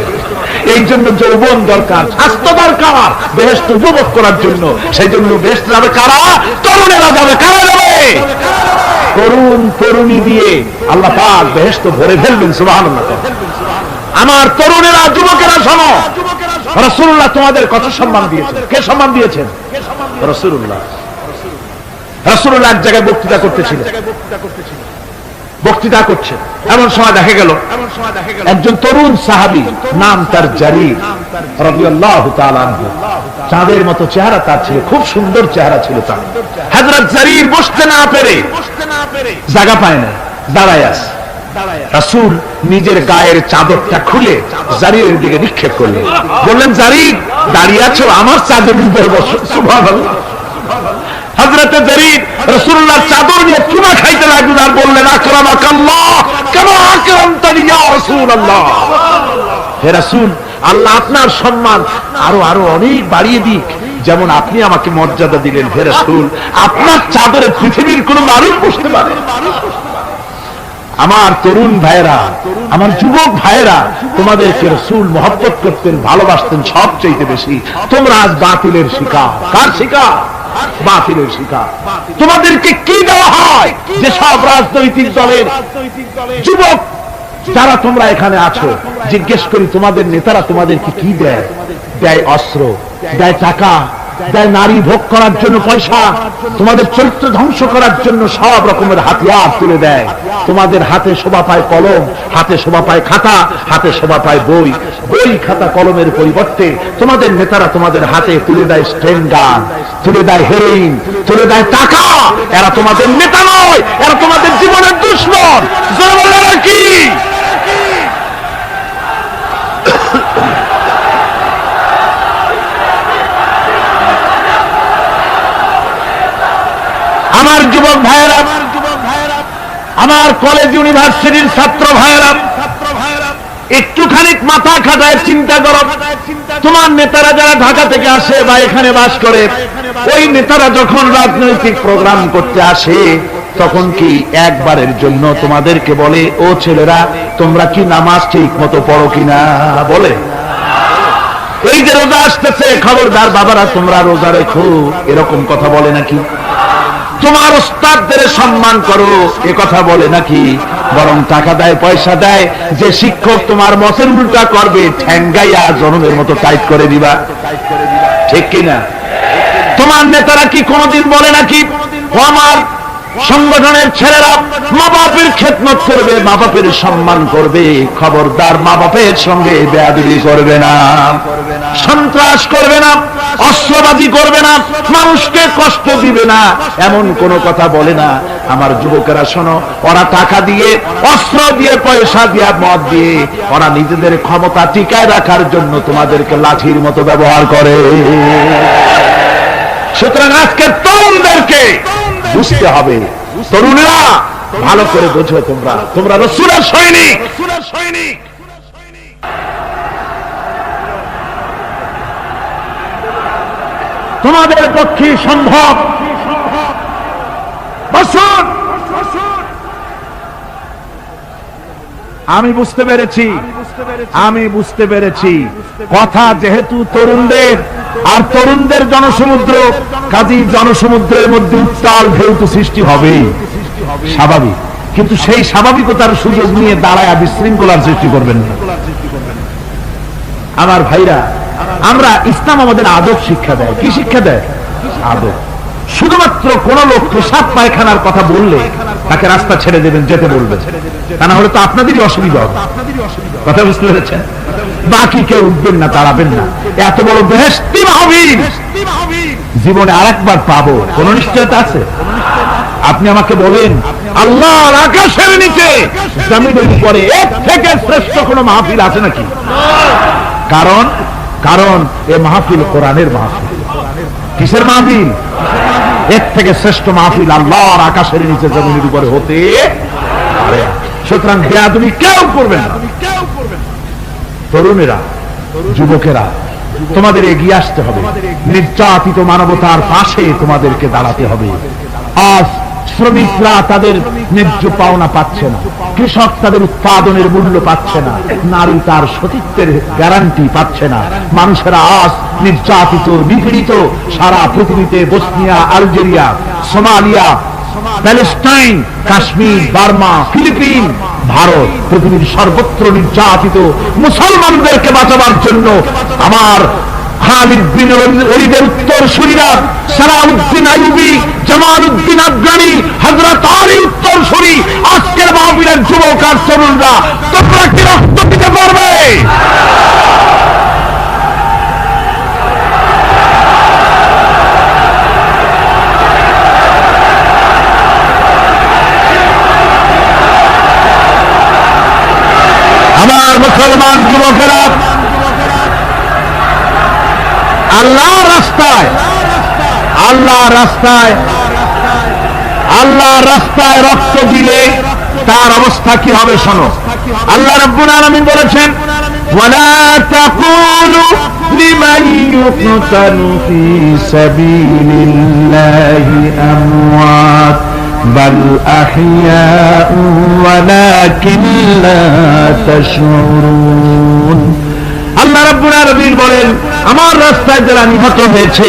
এই জন্য যৌবন দরকার, স্বাস্থ্য দরকার বেহেশত উপভোগ করার জন্য। সেই জন্য বেহেশতে যাবে কারা? তরুণেরা যাবে। কারা যাবে? তরুণী দিয়ে আল্লাহ পাক বেহেশত ভরে ফেলবেন। সুবহানাল্লাহ। আমার তরুণেরা, যুবকেরা শোনো, রাসূলুল্লাহ তোমাদের কত সম্মান দিয়েছেন। কে সম্মান দিয়েছেন? রাসূলুল্লাহ। রাসূলুল্লাহ এক জায়গায় বক্তৃতা করছেন, এমন সময় দেখা গেল একজন তরুণ সাহাবী, নাম তার জারীর রাদিয়াল্লাহু তাআলা আনহু। চাঁদের মতো চেহারা তার ছিল, খুব সুন্দর চেহারা ছিল তার। হযরত জারীর বসতে না পেরে জায়গা পায় না, দাঁড়ায় আছে। রাসূল নিজের গায়ের চাদরটা খুলে জারিরের দিকে নিক্ষেপ করলেন, বললেন, জারির দাঁড়িয়ে আছো, আমার চাদর উপরে বসো। সুবহানাল্লাহ। হযরতে জারির রাসূলুল্লাহর চাদর নিয়ে চুমা খাইতে লাগলেন আর বললেন, আকরামাকাল্লাহ কামা আকরামতানি ইয়া রাসূলুল্লাহ। হে রাসূল, আল্লাহ আপনার সম্মান আরো আরো অনেক বাড়িয়ে দিক, যেমন আপনি আমাকে মর্যাদা দিলেন। হে রাসূল, আপনার চাদরে পৃথিবীর কোন মানুষ বসতে পারে? আমার তরুণ ভাইয়েরা, আমার যুবক ভাইয়েরা, তোমাদেরকে রাসূল মহব্বত করতেন, ভালোবাসতেন সবচেয়ে বেশি। তোমরা আজ বাতিলের শিকার। কার শিকার? বাতিলের শিকার। তোমাদেরকে কি দেওয়া হয়? যে সব রাজনৈতিক দলের যুবক যারা তোমরা এখানে আছো, জিজ্ঞেস করি তোমাদের নেতারা তোমাদেরকে কি দেয়? দেয় অস্ত্র, দেয় টাকা, দেয় নারী ভোগ করার জন্য পয়সা, তোমাদের চরিত্র ধ্বংস করার জন্য সব রকমের হাতিয়ার তুলে দেয়। তোমাদের হাতে শোভা পায় কলম, হাতে শোভা পায় খাতা, হাতে শোভা পায় বই। বই খাতা কলমের পরিবর্তে তোমাদের নেতারা তোমাদের হাতে তুলে দেয় স্ট্রেন গান, তুলে দেয় হেরোইন, তুলে দেয় টাকা। এরা তোমাদের নেতা নয়, এরা তোমাদের জীবনের দুশমন। কি আমার যুবক ভাইয়েরা, আমার কলেজ ইউনিভার্সিটির ছাত্র ভাইয়েরা, একটুখানি মাথা খাটায় চিন্তা করো। তোমার নেতারা যারা ঢাকা থেকে আসে বা এখানে বাস করে, ওই নেতারা যখন রাজনৈতিক প্রোগ্রাম করতে আসে, তখন কি একবারের জন্য তোমাদেরকে বলে, ও ছেলেরা তোমরা কি নামাজ ঠিক মতো পড়ো কিনা? বলে? এই যে রোজা আসতেছে, খবরদার বাবারা তোমরা রোজা রেখো, এরকম কথা বলে নাকি? তোমার ওস্তাদদের সম্মান করো, এ কথা বলে নাকি? বরং টাকা দেয়, পয়সা দেয়, যে শিক্ষক তোমার মতের উল্টা করবে, ঠ্যাঙ্গাইয়া জনমের মতো টাইট করে দিবা। ঠিক কিনা? তোমার নেতারা কি কোনদিন বলে নাকি, ও আমার সংগঠনের ছেলেরা মা বাপের খেদমত করবে, মা বাপের সম্মান করবে, খবরদার মা বাপের সঙ্গে বেয়াদবি করবে না, সন্ত্রাস করবে না, অস্ত্রবাজি করবে না, মানুষকে কষ্ট দিবে না, এমন কোন কথা বলে না। আমার যুবকেরা শোনো, ওরা টাকা দিয়ে, অস্ত্র দিয়ে, পয়সা দিয়ে, মদ দিয়ে, ওরা নিজেদের ক্ষমতা টিকায় রাখার জন্য তোমাদেরকে লাঠির মতো ব্যবহার করে। সুতরাং আজকে তরুণদেরকে বুঝতে হবে, তরুণেরা ভালো করে বোঝো, তোমরা রাসূলের সৈনিক। তোমাদের পক্ষে সম্ভব। আমি বুঝতে পেরেছি কথা যেহেতু তরুণদের, আর তরুণদের জনসমুদ্র, কাজী জনসমুদ্রের মধ্যে উত্তাল ঢেউ তো সৃষ্টি হবেই, স্বাভাবিক। কিন্তু সেই স্বাভাবিকতার সুযোগ নিয়ে দাঁড়ায় বিশৃঙ্খলার সৃষ্টি করবেন না। আমার ভাইরা, আমরা ইসলাম আমাদের আদব শিক্ষা দেয়। কি শিক্ষা দেয়? আদব। শুধুমাত্র কোন লোক পেশাব পায়খানার কথা বললে তাকে রাস্তা ছেড়ে দেবেন, যেতে বলবেন, তা না হলে তো আপনাদেরই অসুবিধা হবে। কথা বুঝতে পেরেছেন? বাকি কেউ উঠবেন না, দাঁড়াবেন না। এত বড় বেহেশতি মাহফিল জীবনে আরেকবার পাবো কোন নিশ্চয়তা আছে? আপনি আমাকে বলেন, আল্লাহর আকাশের নিচে জমিনের উপরে এর থেকে শ্রেষ্ঠ কোন মাহফিল আছে নাকি? কারণ এ মাহফিল কোরআনের মাহফিল। কিসের মাহফিল? এর থেকে শ্রেষ্ঠ মাহফিল আল্লাহর আকাশের নিচে জমিনের উপরে হতে পারে। সুতরাং বেয়াদবি কেউ করবেন না। তরুণেরা, যুবকেরা, তোমাদের এগিয়ে আসতে হবে। নির্যাতিত মানবতার পাশে তোমাদেরকে দাঁড়াতে হবে। আজ শ্রমিকরা তাদের ন্যায্য পাওনা পাচ্ছে না, কৃষক তাদের উৎপাদনের মূল্য পাচ্ছে না, নারী তার সতীত্বের গ্যারান্টি পাচ্ছে না। মানুষেরা আজ নির্যাতিত, নিপীড়িত। সারা পৃথিবীতে Bosnia, Algeria, Somalia, Palestine, Kashmir, Burma, Philippines, Bharat, পৃথিবীর সর্বত্র নির্যাতিত মুসলমানদেরকে বাঁচাবার জন্য আমার খালিদ বিন ওলীদের উত্তরসূরিরা, সালাউদ্দিন আইয়ুবী, জামালউদ্দিন আফগানি, হযরত আলী উত্তরসূরি, আজকের মাহফিলের যুবক আর তরুণরা, তোমরা কি রক্ত দিতে পারবে? মুসলমান যুবকেরা, আল্লাহর রাস্তায় আল্লাহর রাস্তায় আল্লাহর রাস্তায় রক্ত দিলে তার অবস্থা কি হবে শোনো। আল্লাহ রাব্বুল আলামিন বলেছেন, ওয়ালা তাকুলু লিমান ইউকতালু ফি সাবিলিল্লাহি আমওয়াত বাল আহইয়াউ ওয়ালাকিন লা তাশউরুন। আল্লাহ রাব্বুল আলামিন বলেন, আমার রাস্তায় যারা নিহত হয়েছে,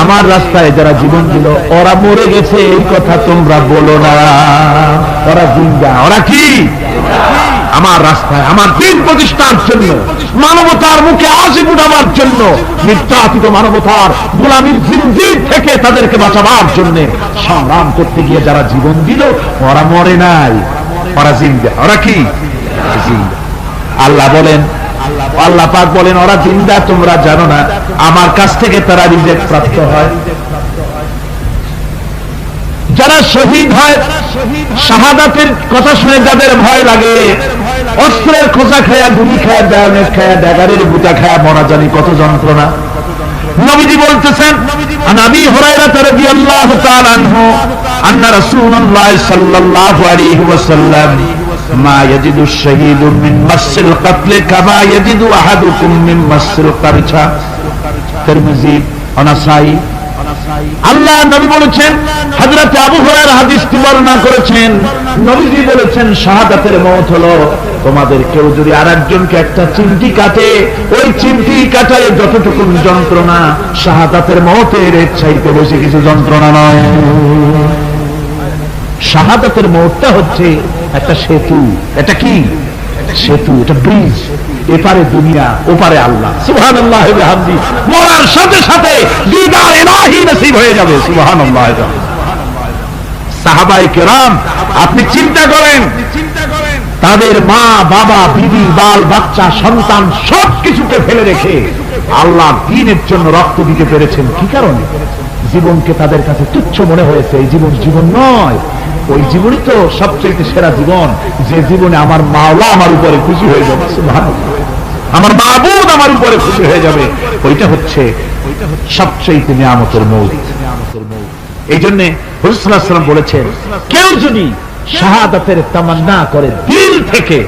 আমার রাস্তায় যারা জীবন দিল, ওরা মরে গেছে এই কথা তোমরা বলো না, ওরা জিন্দা। ওরা কি? আমার রাস্তায় আমার দিন প্রতিষ্ঠার জন্য, মানবতার মুখে হাসি ফুটাবার জন্য, নির্যাতিত মানবতার গোলামীর জিন্দির থেকে তাদেরকে বাঁচাবার জন্য সংগ্রাম করতে গিয়ে যারা জীবন দিল, ওরা মরে নাই, ওরা জিন্দা। ওরা কি? জিন্দা। আল্লাহ বলেন, আল্লাহ পাক বলেন, ওরা জিন্দা তোমরা জানো না, আমার কাছ থেকে তারা রিজেক্ট প্রাপ্ত হয়। যারা শহীদ হয়, শাহাদাতের কথা শুনে যাদের ভয় লাগে, অস্ত্রের খোঁচা খায়া, গুলি খায়া, বায়োনেট খায়া, ড্যাগারের বুটা খায়া মরা জানি কত যন্ত্রণা। নবীজি বলতেছেন, আন আবি হুরায়রা রাদিয়াল্লাহু তাআলা আনহু আন্না রাসূলুল্লাহ সাল্লাল্লাহু আলাইহি ওয়াসাল্লাম মা ইয়াজিদু আশ-শাহীদু মিন মাসসিল কাতল কামা ইয়াজিদু আহাদুকুম মিন মাসসিল কারছা। তিরমিজি ও নাসাই। আল্লাহ নবী বলেছেন, হযরত আবু হুরায়রা হাদিসটি বর্ণনা করেছেন, নবীজি বলেছেন, শাহাদাতের মওত হলো তোমাদের কেউ যদি আরেকজনকে একটা চিমটি কাটে, ওই চিমটি কাটায় যতটুকু যন্ত্রণা, শাহাদাতের মওতের এর চাইতে বেশি কিছু যন্ত্রণা নয়। শাহাদাতের মওতটা হচ্ছে একটা সেতু। এটা কি সেতু? এটা ব্রিজ। এপারে দুনিয়া, ওপারে আল্লাহ। সুবহানাল্লাহ ওয়া বিহামদি। মরার সাথে সাথে দিদার ইলাহি নসিব হয়ে যাবে। সুবহানাল্লাহ। সাহাবায়ে কেরাম, আপনি চিন্তা করেন, তাদের মা বাবা, বিবি, বাল বাচ্চা, সন্তান সবকিছুকে ফেলে রেখে আল্লাহ দ্বীনের জন্য রক্ত দিতে পেরেছেন। কি কারণে? জীবনকে তাদের কাছে তুচ্ছ মনে হয়েছে। এই জীবন জীবন নয়, ওই জীবনই তো সবচেয়ে সেরা জীবন, যে জীবনে আমার মাওলা আমার উপরে খুশি হয়ে যাবে, আমার মাবুদ আমার উপরে খুশি হয়ে যাবে। ওইটা হচ্ছে সবচেয়ে নিয়ামতের মৌত। এই জন্য হুজুর সাল্লাল্লাহু আলাইহি ওয়াসাল্লাম বলেছেন, কেউ যদি শাহাদাতের তামান্না করে দিল থেকে,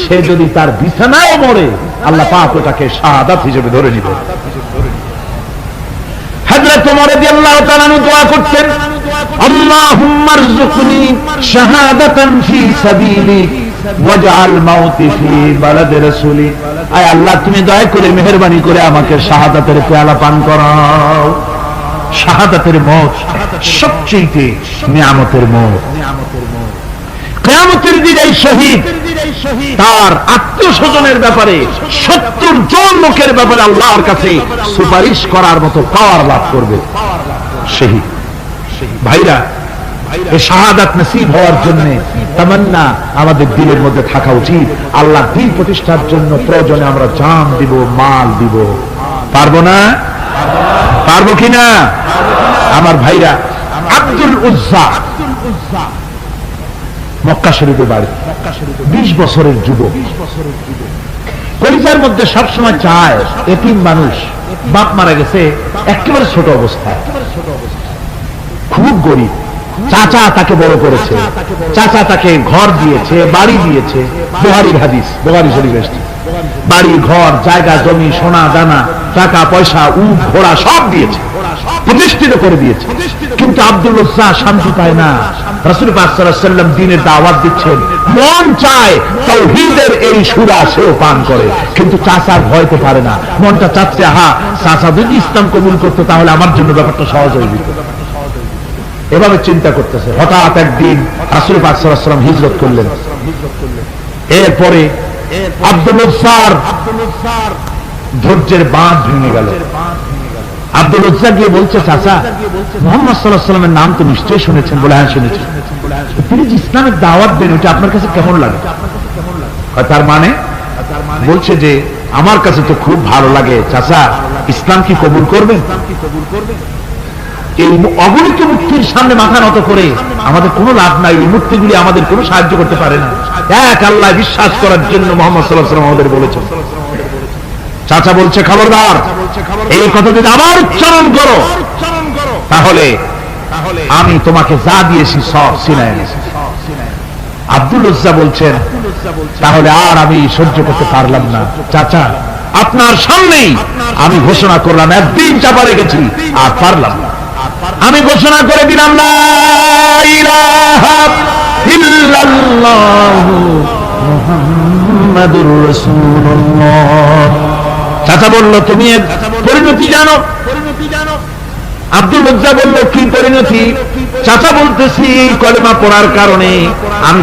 সে যদি তার বিছানায় মরে, আল্লাহ পাক ওটাকে শাহাদাত হিসেবে ধরে নেবে। হযরত ওমর রাদিয়াল্লাহু তাআলা আনহু দোয়া করতেন, আল্লাহুম্মা রযুকনি শাহাদাতান ফি সাবিলিক ওয়াজআল মাউতি ফি বালাদি রাসূলিক। আয় আল্লাহ, তুমি দয়া করে মেহেরবানি করে আমাকে শাহাদাতের পেয়ালা পান করাও। শাহাদাতের মওত সবচেয়ে নিয়ামতের মওত। কিয়ামতের দিন এই শহীদ তার আত্মীয়-স্বজনের ব্যাপারে 70 জন লোকের ব্যাপারে আল্লাহর কাছে সুপারিশ করার মতো পাওয়ার লাভ করবে। শহীদ ভাইরা, এই শাহাদাত নসিব হওয়ার জন্য তামান্না আমাদের দিলের মধ্যে থাকা উচিত। আল্লাহ দ্বীন প্রতিষ্ঠার জন্য প্রয়োজনে আমরা জান দিব, মাল দিব। পারবো না? পারবো কিনা? আমার ভাইরা, আব্দুল উজ্জা মক্কা শরীফে বাড়ি, 20 বছরের যুবক, পরিবারের মধ্যে সবসময় চায়, এতিম মানুষ, বাপ মারা গেছে একেবারে ছোট অবস্থায়, খুব গরিব। চাচা তাকে বড় করেছে, চাচা তাকে ঘর দিয়েছে, বাড়ি দিয়েছে। বুখারীর হাদিস, বুখারী শরীফ এসেছে। বাড়ি, ঘর, জায়গা, জমি, সোনা দানা, টাকা পয়সা, উট ঘোড়া সব দিয়েছে, প্রতিষ্ঠিত করে দিয়েছে। কিন্তু আব্দুল উজ্জা শান্তি পায় না। রাসূল পাক সাল্লাল্লাহু আলাইহি ওয়াসাল্লাম দ্বীনের দাওয়াত দিচ্ছেন, মন চায় তাওহীদের এই সুরা সেও পান করে, কিন্তু চাচার ভয়তে পারে না। মনটা চাচ্ছে, হা চাচা যদি ইসলাম কবুল করতো তাহলে আমার জন্য ব্যাপারটা সহজ হয়ে যেত। এভাবে চিন্তা করতেছে। হঠাৎ একদিন রাসূল পাক সাল্লাল্লাহু আলাইহি ওয়াসাল্লাম হিজরত করলেন। এরপরে আব্দুল উজ্জার ধৈর্যের বাঁধ ভেঙে গেল। আব্দুল উজ্জা গিয়ে বলছে, চাচা, মুহাম্মদ সাল্লাল্লাহু আলাইহি ওয়াসাল্লামের নাম তো নিশ্চয়ই শুনেছেন। বলে, হ্যাঁ শুনেছি। তিনি যে ইসলামের দাওয়াত দেন, ওটা আপনার কাছে কেমন লাগে? তার মানে বলছে যে, আমার কাছে তো খুব ভালো লাগে। চাচা, ইসলাম কি কবুল করবেন? এই অগণিত মূর্তির সামনে মাথা নত করে আমাদের কোনো লাভ নাই। এই মূর্তিগুলি আমাদের কোনো সাহায্য করতে পারে না। এক আল্লাহ বিশ্বাস করার জন্য মুহাম্মদ সাল্লাল্লাহু আলাইহি ওয়াসাল্লাম আমাদের বলেছেন। চাচা বলছে খবরদার, এই কথা যদি আবার উচ্চারণ করো তাহলে আমি তোমাকে যা দিয়েছি সব ছিনায় এনেছি। আব্দুল উজ্জা বলছেন তাহলে আর আমি সহ্য করতে পারলাম না চাচা, আপনার সামনেই আমি ঘোষণা করলাম, একদিন চাপা রেখেছি আর পারলাম না, আমি ঘোষণা করে দিলাম লা ইলাহা ইল্লাল্লাহু মুহাম্মাদুর রাসূলুল্লাহ। চাচা বলল তুমি এর পরিণতি জানো? আব্দুল উজ্জা বলল কি পরিণতি? চাচা বলতেছি কলেমা পড়ার কারণে আমি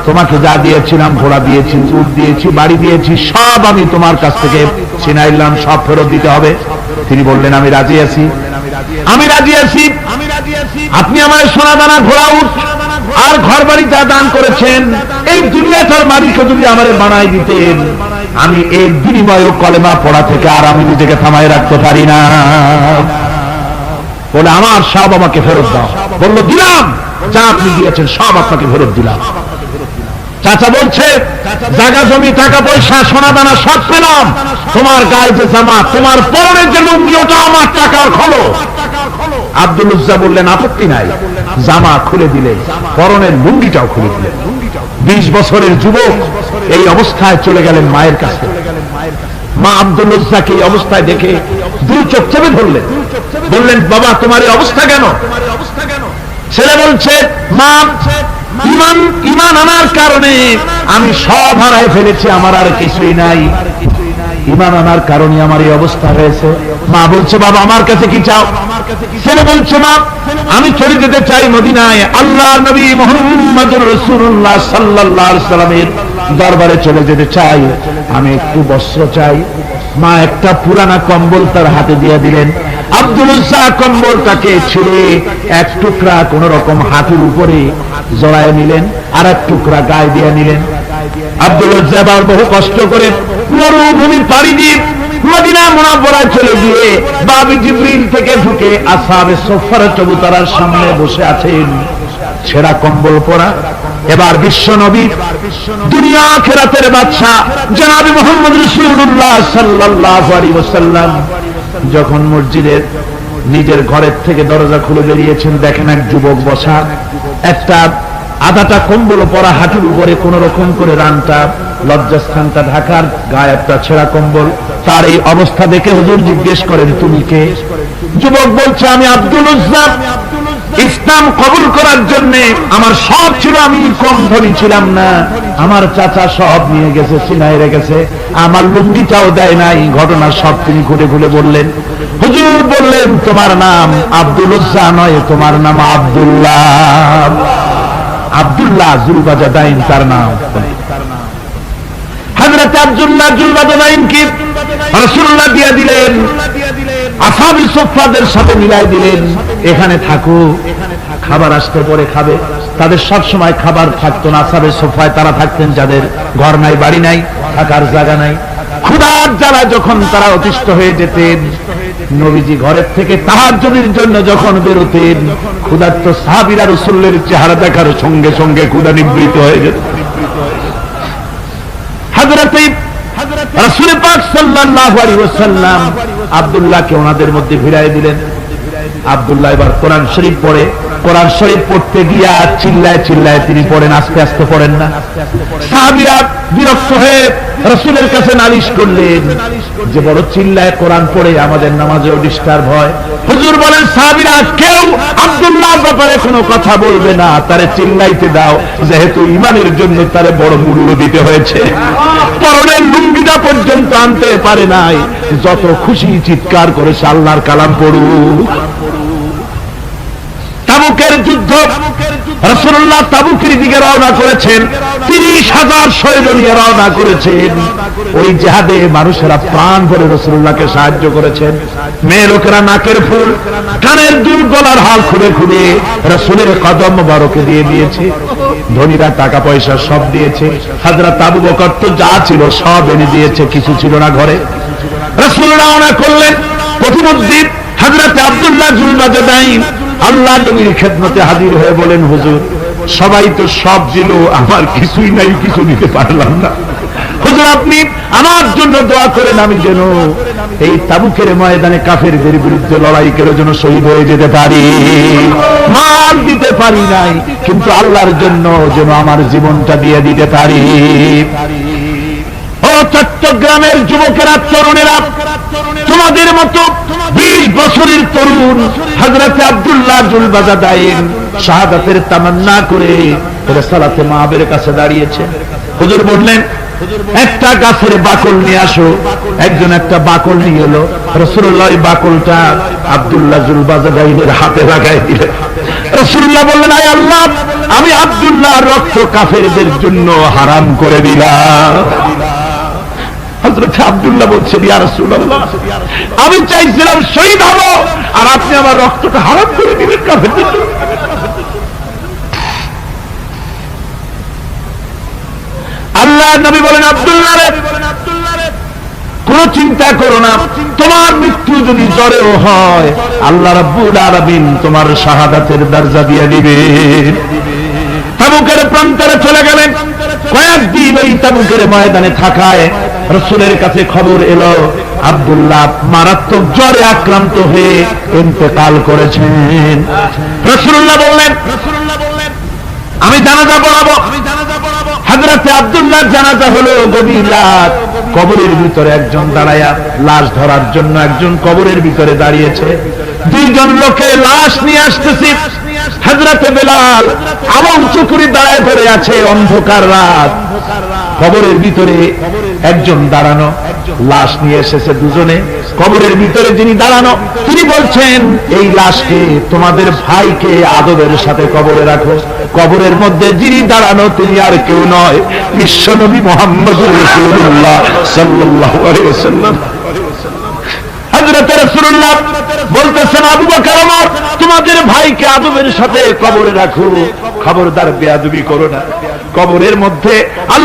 তোমাকে যা দিয়েছিলাম, ঘোড়া দিয়েছি, উট দিয়েছি, বাড়ি দিয়েছি, সব আমি তোমার কাছ থেকে ছিনাইলাম, সব ফেরত দিতে হবে। তিনি বললেন আমি রাজি আছি, আমি রাজি আছি, আপনি আমার সোনা দানা, ঘোড়া, উট আর ঘর বাড়ি যা দান করেছেন এই দুনিয়াটার মালিক যদি আমার বানাই দিতেন, আমি এর বিনিময়ে কলেমা পড়া থেকে আর আমি নিজেকে থামায় রাখতে পারি না। বলে আমার সব আমাকে ফেরত দাও। বলল দিলাম, যা আপনি দিয়েছেন সব আপনাকে ফেরত দিলাম। চাচা বলছে জায়গা জমি, টাকা পয়সা, সোনা দানা সব পেলাম, তোমার গায়ে যে জামা, তোমার পরনের যে লুঙ্গি, ওটা আমার টাকার খোলো। আব্দুল উজ্জা বললেন আপত্তি নাই, জামা খুলে দিলে, পরনের লুঙ্গিটাও খুলে দিলেন। 20 বছরের যুবক এই অবস্থায় চলে গেলেন মায়ের কাছে। মা আব্দুল উজ্জাকে এই অবস্থায় দেখে দুই চোখ চেপে ধরলেন, বললেন বাবা তোমার এই অবস্থা কেন? ছেলে বলছে মা ইমান আনার কারণে আমি সব হারায় ফেলেছি, আমার আর কিছুই নাই, ইমান আনার কারণে আমার এই অবস্থা হয়েছে। মা বলছে বাবা আমার কাছে কি চাও? ছেলে বলছে মা আমি চলে যেতে চাই মদিনায়, আল্লাহর নবী মুহাম্মদুর রাসূলুল্লাহ সাল্লাল্লাহু আলাইহি ওয়াসাল্লামের দরবারে চলে যেতে চাই, আমি একটু বস্ত্র চাই। মা একটা পুরানা কম্বল তার হাতে দিয়ে দিলেন। আব্দুল উজ্জা কম্বলটাকে ছিঁড়ে এক টুকরা কোন রকম হাঁটুর উপরে জড়ায় নিলেন, আর এক টুকরা গায়ে দিয়ে নিলেন। আব্দুল উজ্জা আবার বহু কষ্ট করে মরুভূমির পাড়ি দিয়ে মদিনা মুনাওয়ারায় চলে গিয়ে বাবি জিবরিল থেকে ঢুকে আসহাবে সুফফার চবুতরার সামনে বসে আছেন, ছেঁড়া কম্বল পরা। এবার বিশ্ব নবী, দুনিয়া আখিরাতের বাদশা জনাব মুহাম্মদ রাসূলুল্লাহ সাল্লাল্লাহু আলাইহি ওয়াসাল্লাম যখন মসজিদের নিজের ঘরের থেকে দরজা খুলে বেরিয়েছেন, দেখেন এক যুবক বসা, একটা আধাটা কম্বল পরা, হাঁটুর উপরে কোন রকম করে রানটা, লজ্জাস্থানটা ঢাকার, গায়ে একটা ছেঁড়া কম্বল। তার এই অবস্থা দেখে হুজুর জিজ্ঞেস করেন তুমি কে? যুবক বলছে আমি আব্দুল উজ্জা। ইসলাম কবুল করার জন্য আমার সব ছিল, আমি কম ধনী ছিলাম না, আমার চাচা সব নিয়ে গেছে, ছিনাই রেখেছে, আমার লুঙ্গিটাও দেয় নাই। ঘটনা সব তিনি খুলে খুলে বললেন। হুজুর বললেন তোমার নাম আব্দুল উজ্জা নয়, তোমার নাম আব্দুল্লাহ। আব্দুল্লাহ জুলবাজাদাইন তার নাম। হযরত আব্দুল্লাহ জুলবাজাদাইন কি রাসূলুল্লাহ দিয়ে দিলেন, আসহাবে সুফফাদের সাথে মিলাই দিলেন, এখানে থাকো, খাবার আসতে পরে খাবে। তাদের সব সময় খাবার থাকতো না, আসহাবে সুফফায় তারা থাকতেন যাদের ঘর নাই, বাড়ি নাই, থাকার জায়গা নাই। ক্ষুধার জ্বালা যখন তারা অতিষ্ঠ হয়ে যেতেন, নবীজি ঘরের থেকে তাহাজ্জুদের জন্য যখন বেরোতেন, ক্ষুধার্ত সাহাবীরা রাসূলের চেহারা দেখার সঙ্গে সঙ্গে ক্ষুধা নিবৃত হয়ে যেত। হযরত রাসূল পাক সাল্লাল্লাহু আলাইহি ওয়াসাল্লাম আব্দুল্লাহকে ওনাদের মধ্যে ভিড়ায় দিলেন। আব্দুল্লাহ এবার কোরআন শরীফ পড়ে, কোরআন শরীফ পড়তে গিয়া চিল্লায় চিল্লায় তিনি পড়েন, আস্তে আস্তে পড়েন না। সাহাবীরা বিরক্ত হয়ে রাসূলের কাছে নালিশ করলেন যে বড় চিল্লায় কোরআন পড়ে, আমাদের নামাজেও ডিস্টার্ব হয়। হুজুর বলেন সাহাবীরা কেউ আব্দুল্লাহর ব্যাপারে কোনো কথা বলবে না, তারে চিল্লাইতে দাও, যেহেতু ঈমানের জন্য তারে বড় মূল্য দিতে হয়েছে। পরনের লুঙ্গিটা পর্যন্ত আনতে পারে নাই, যত খুশি চিৎকার করেছে আল্লাহর কালাম পড়ুক। তাবুকের যুদ্ধ, রাসূলুল্লাহ তাবুকের দিকে রওনা করেছেন, 30,000 সৈন্য নিয়ে রওনা করেছেন। ওই জিহাদে মানুষেরা প্রাণ ভরে রাসূলুল্লাহকে সাহায্য করেছেন। মেয়ে লোকেরা নাকের ফুল, কানের দুল, গলার হাল খুলে খুলে রাসূলের কদম মোবারকে দিয়ে দিয়েছে। ধনীরা টাকা পয়সা সব দিয়েছে। হযরত আবু বকর তো যা ছিল সব এনে দিয়েছে, কিছু ছিল না ঘরে। রাসূল রওনা করলেন। প্রতিমধ্যে হযরত আব্দুল্লাহ জুলবাজাদাইন আল্লাহ নবীর খেদমতে হাজির হয়ে বলেন হুজুর সবাই তো সব দিল, আমার কিছুই নাই, কিছু দিতে পারলাম না। হুজুর আপনি আমার জন্য দোয়া করেন, আমি যেন এই তাবুকের ময়দানে কাফেরদের বিরুদ্ধে লড়াই করে যেন শহীদ হয়ে যেতে পারি। মাল দিতে পারি নাই, কিন্তু আল্লাহর জন্য যেন আমার জীবনটা দিয়ে দিতে পারি। ও চট্টগ্রামের যুবকেরা, তরুণেরা, তোমাদের মতো 20 বছরের তরুণ হযরত আব্দুল্লাহ জুলবাজাদাইন শাহাদাতের তামান্না করে রিসালাতে মাহবের কাছে দাঁড়িয়েছে। হুজুর বললেন একটা গাছের বাকল নিয়ে আসো। একজন একটা বাকল নিয়ে এলো। রাসূলুল্লাহ এই বাকলটা আব্দুল্লাহ জুলবাজাদাইনের হাতে লাগাই দিলেন। রাসূলুল্লাহ বললেন, আয় আল্লাহ, আমি আব্দুল্লাহর রক্ত কাফেরদের জন্য হারাম করে দিলাম। হযরত আব্দুল্লাহ বলছেন, ইয়া রাসূলুল্লাহ, আমি চাইছিলাম শহীদ হব, আর আপনি আমার রক্তটা হারাম করে দিলেন কাফেরদের জন্য। আল্লাহ নবী বলেন, আব্দুল্লাহ রে, কোন চিন্তা করো না, তোমার মৃত্যু যদি জ্বরেও হয় আল্লাহ রাব্বুল আলামিন তোমার শাহাদাতের দরজা দিয়ে দিবেন। তাবুকের প্রান্তরে চলে গেলেন। কয়েকদিন ওই তাবুকের ময়দানে থাকায় রাসূলের কাছে খবর এলো আব্দুল্লাহ মারাত্মক জ্বরে আক্রান্ত হয়ে ইন্তেকাল করেছেন। রাসূলুল্লাহ বললেন, আমি জানাজা পড়াবো। হযরত আব্দুল্লাহর জানাজা হলো গভীর রাত। কবরের ভিতরে একজন দাঁড়ায়া লাশ ধরার জন্য একজন কবরের ভিতরে দাঁড়িয়েছে। দুইজন লোকে লাশ নিয়ে আসতেছে। হযরত বেলাল আবু চুকুরি দাঁড়ায় ধরে আছে। অন্ধকার রাত, কবরের ভিতরে একজন দাঁড়ানো, লাশ নিয়ে এসেছে দুজনে। কবরের ভিতরে যিনি দাঁড়ানো তিনি বলছেন, এই লাশকে তোমাদের ভাইকে আদবের সাথে কবরে রাখো। কবরের মধ্যে যিনি দাঁড়ানো তিনি আর কেউ নয়, বিশ্বনবী মুহাম্মদুর রাসূলুল্লাহ সাল্লাল্লাহু আলাইহি ওয়াসাল্লাম। হযরত রাসূলুল্লাহ বলতেছেন, আবু বকর ওমর, তোমাদের ভাইকে আদবের সাথে কবরে রাখো, খবরদার বেয়াদবি করো না। কবরের মধ্যে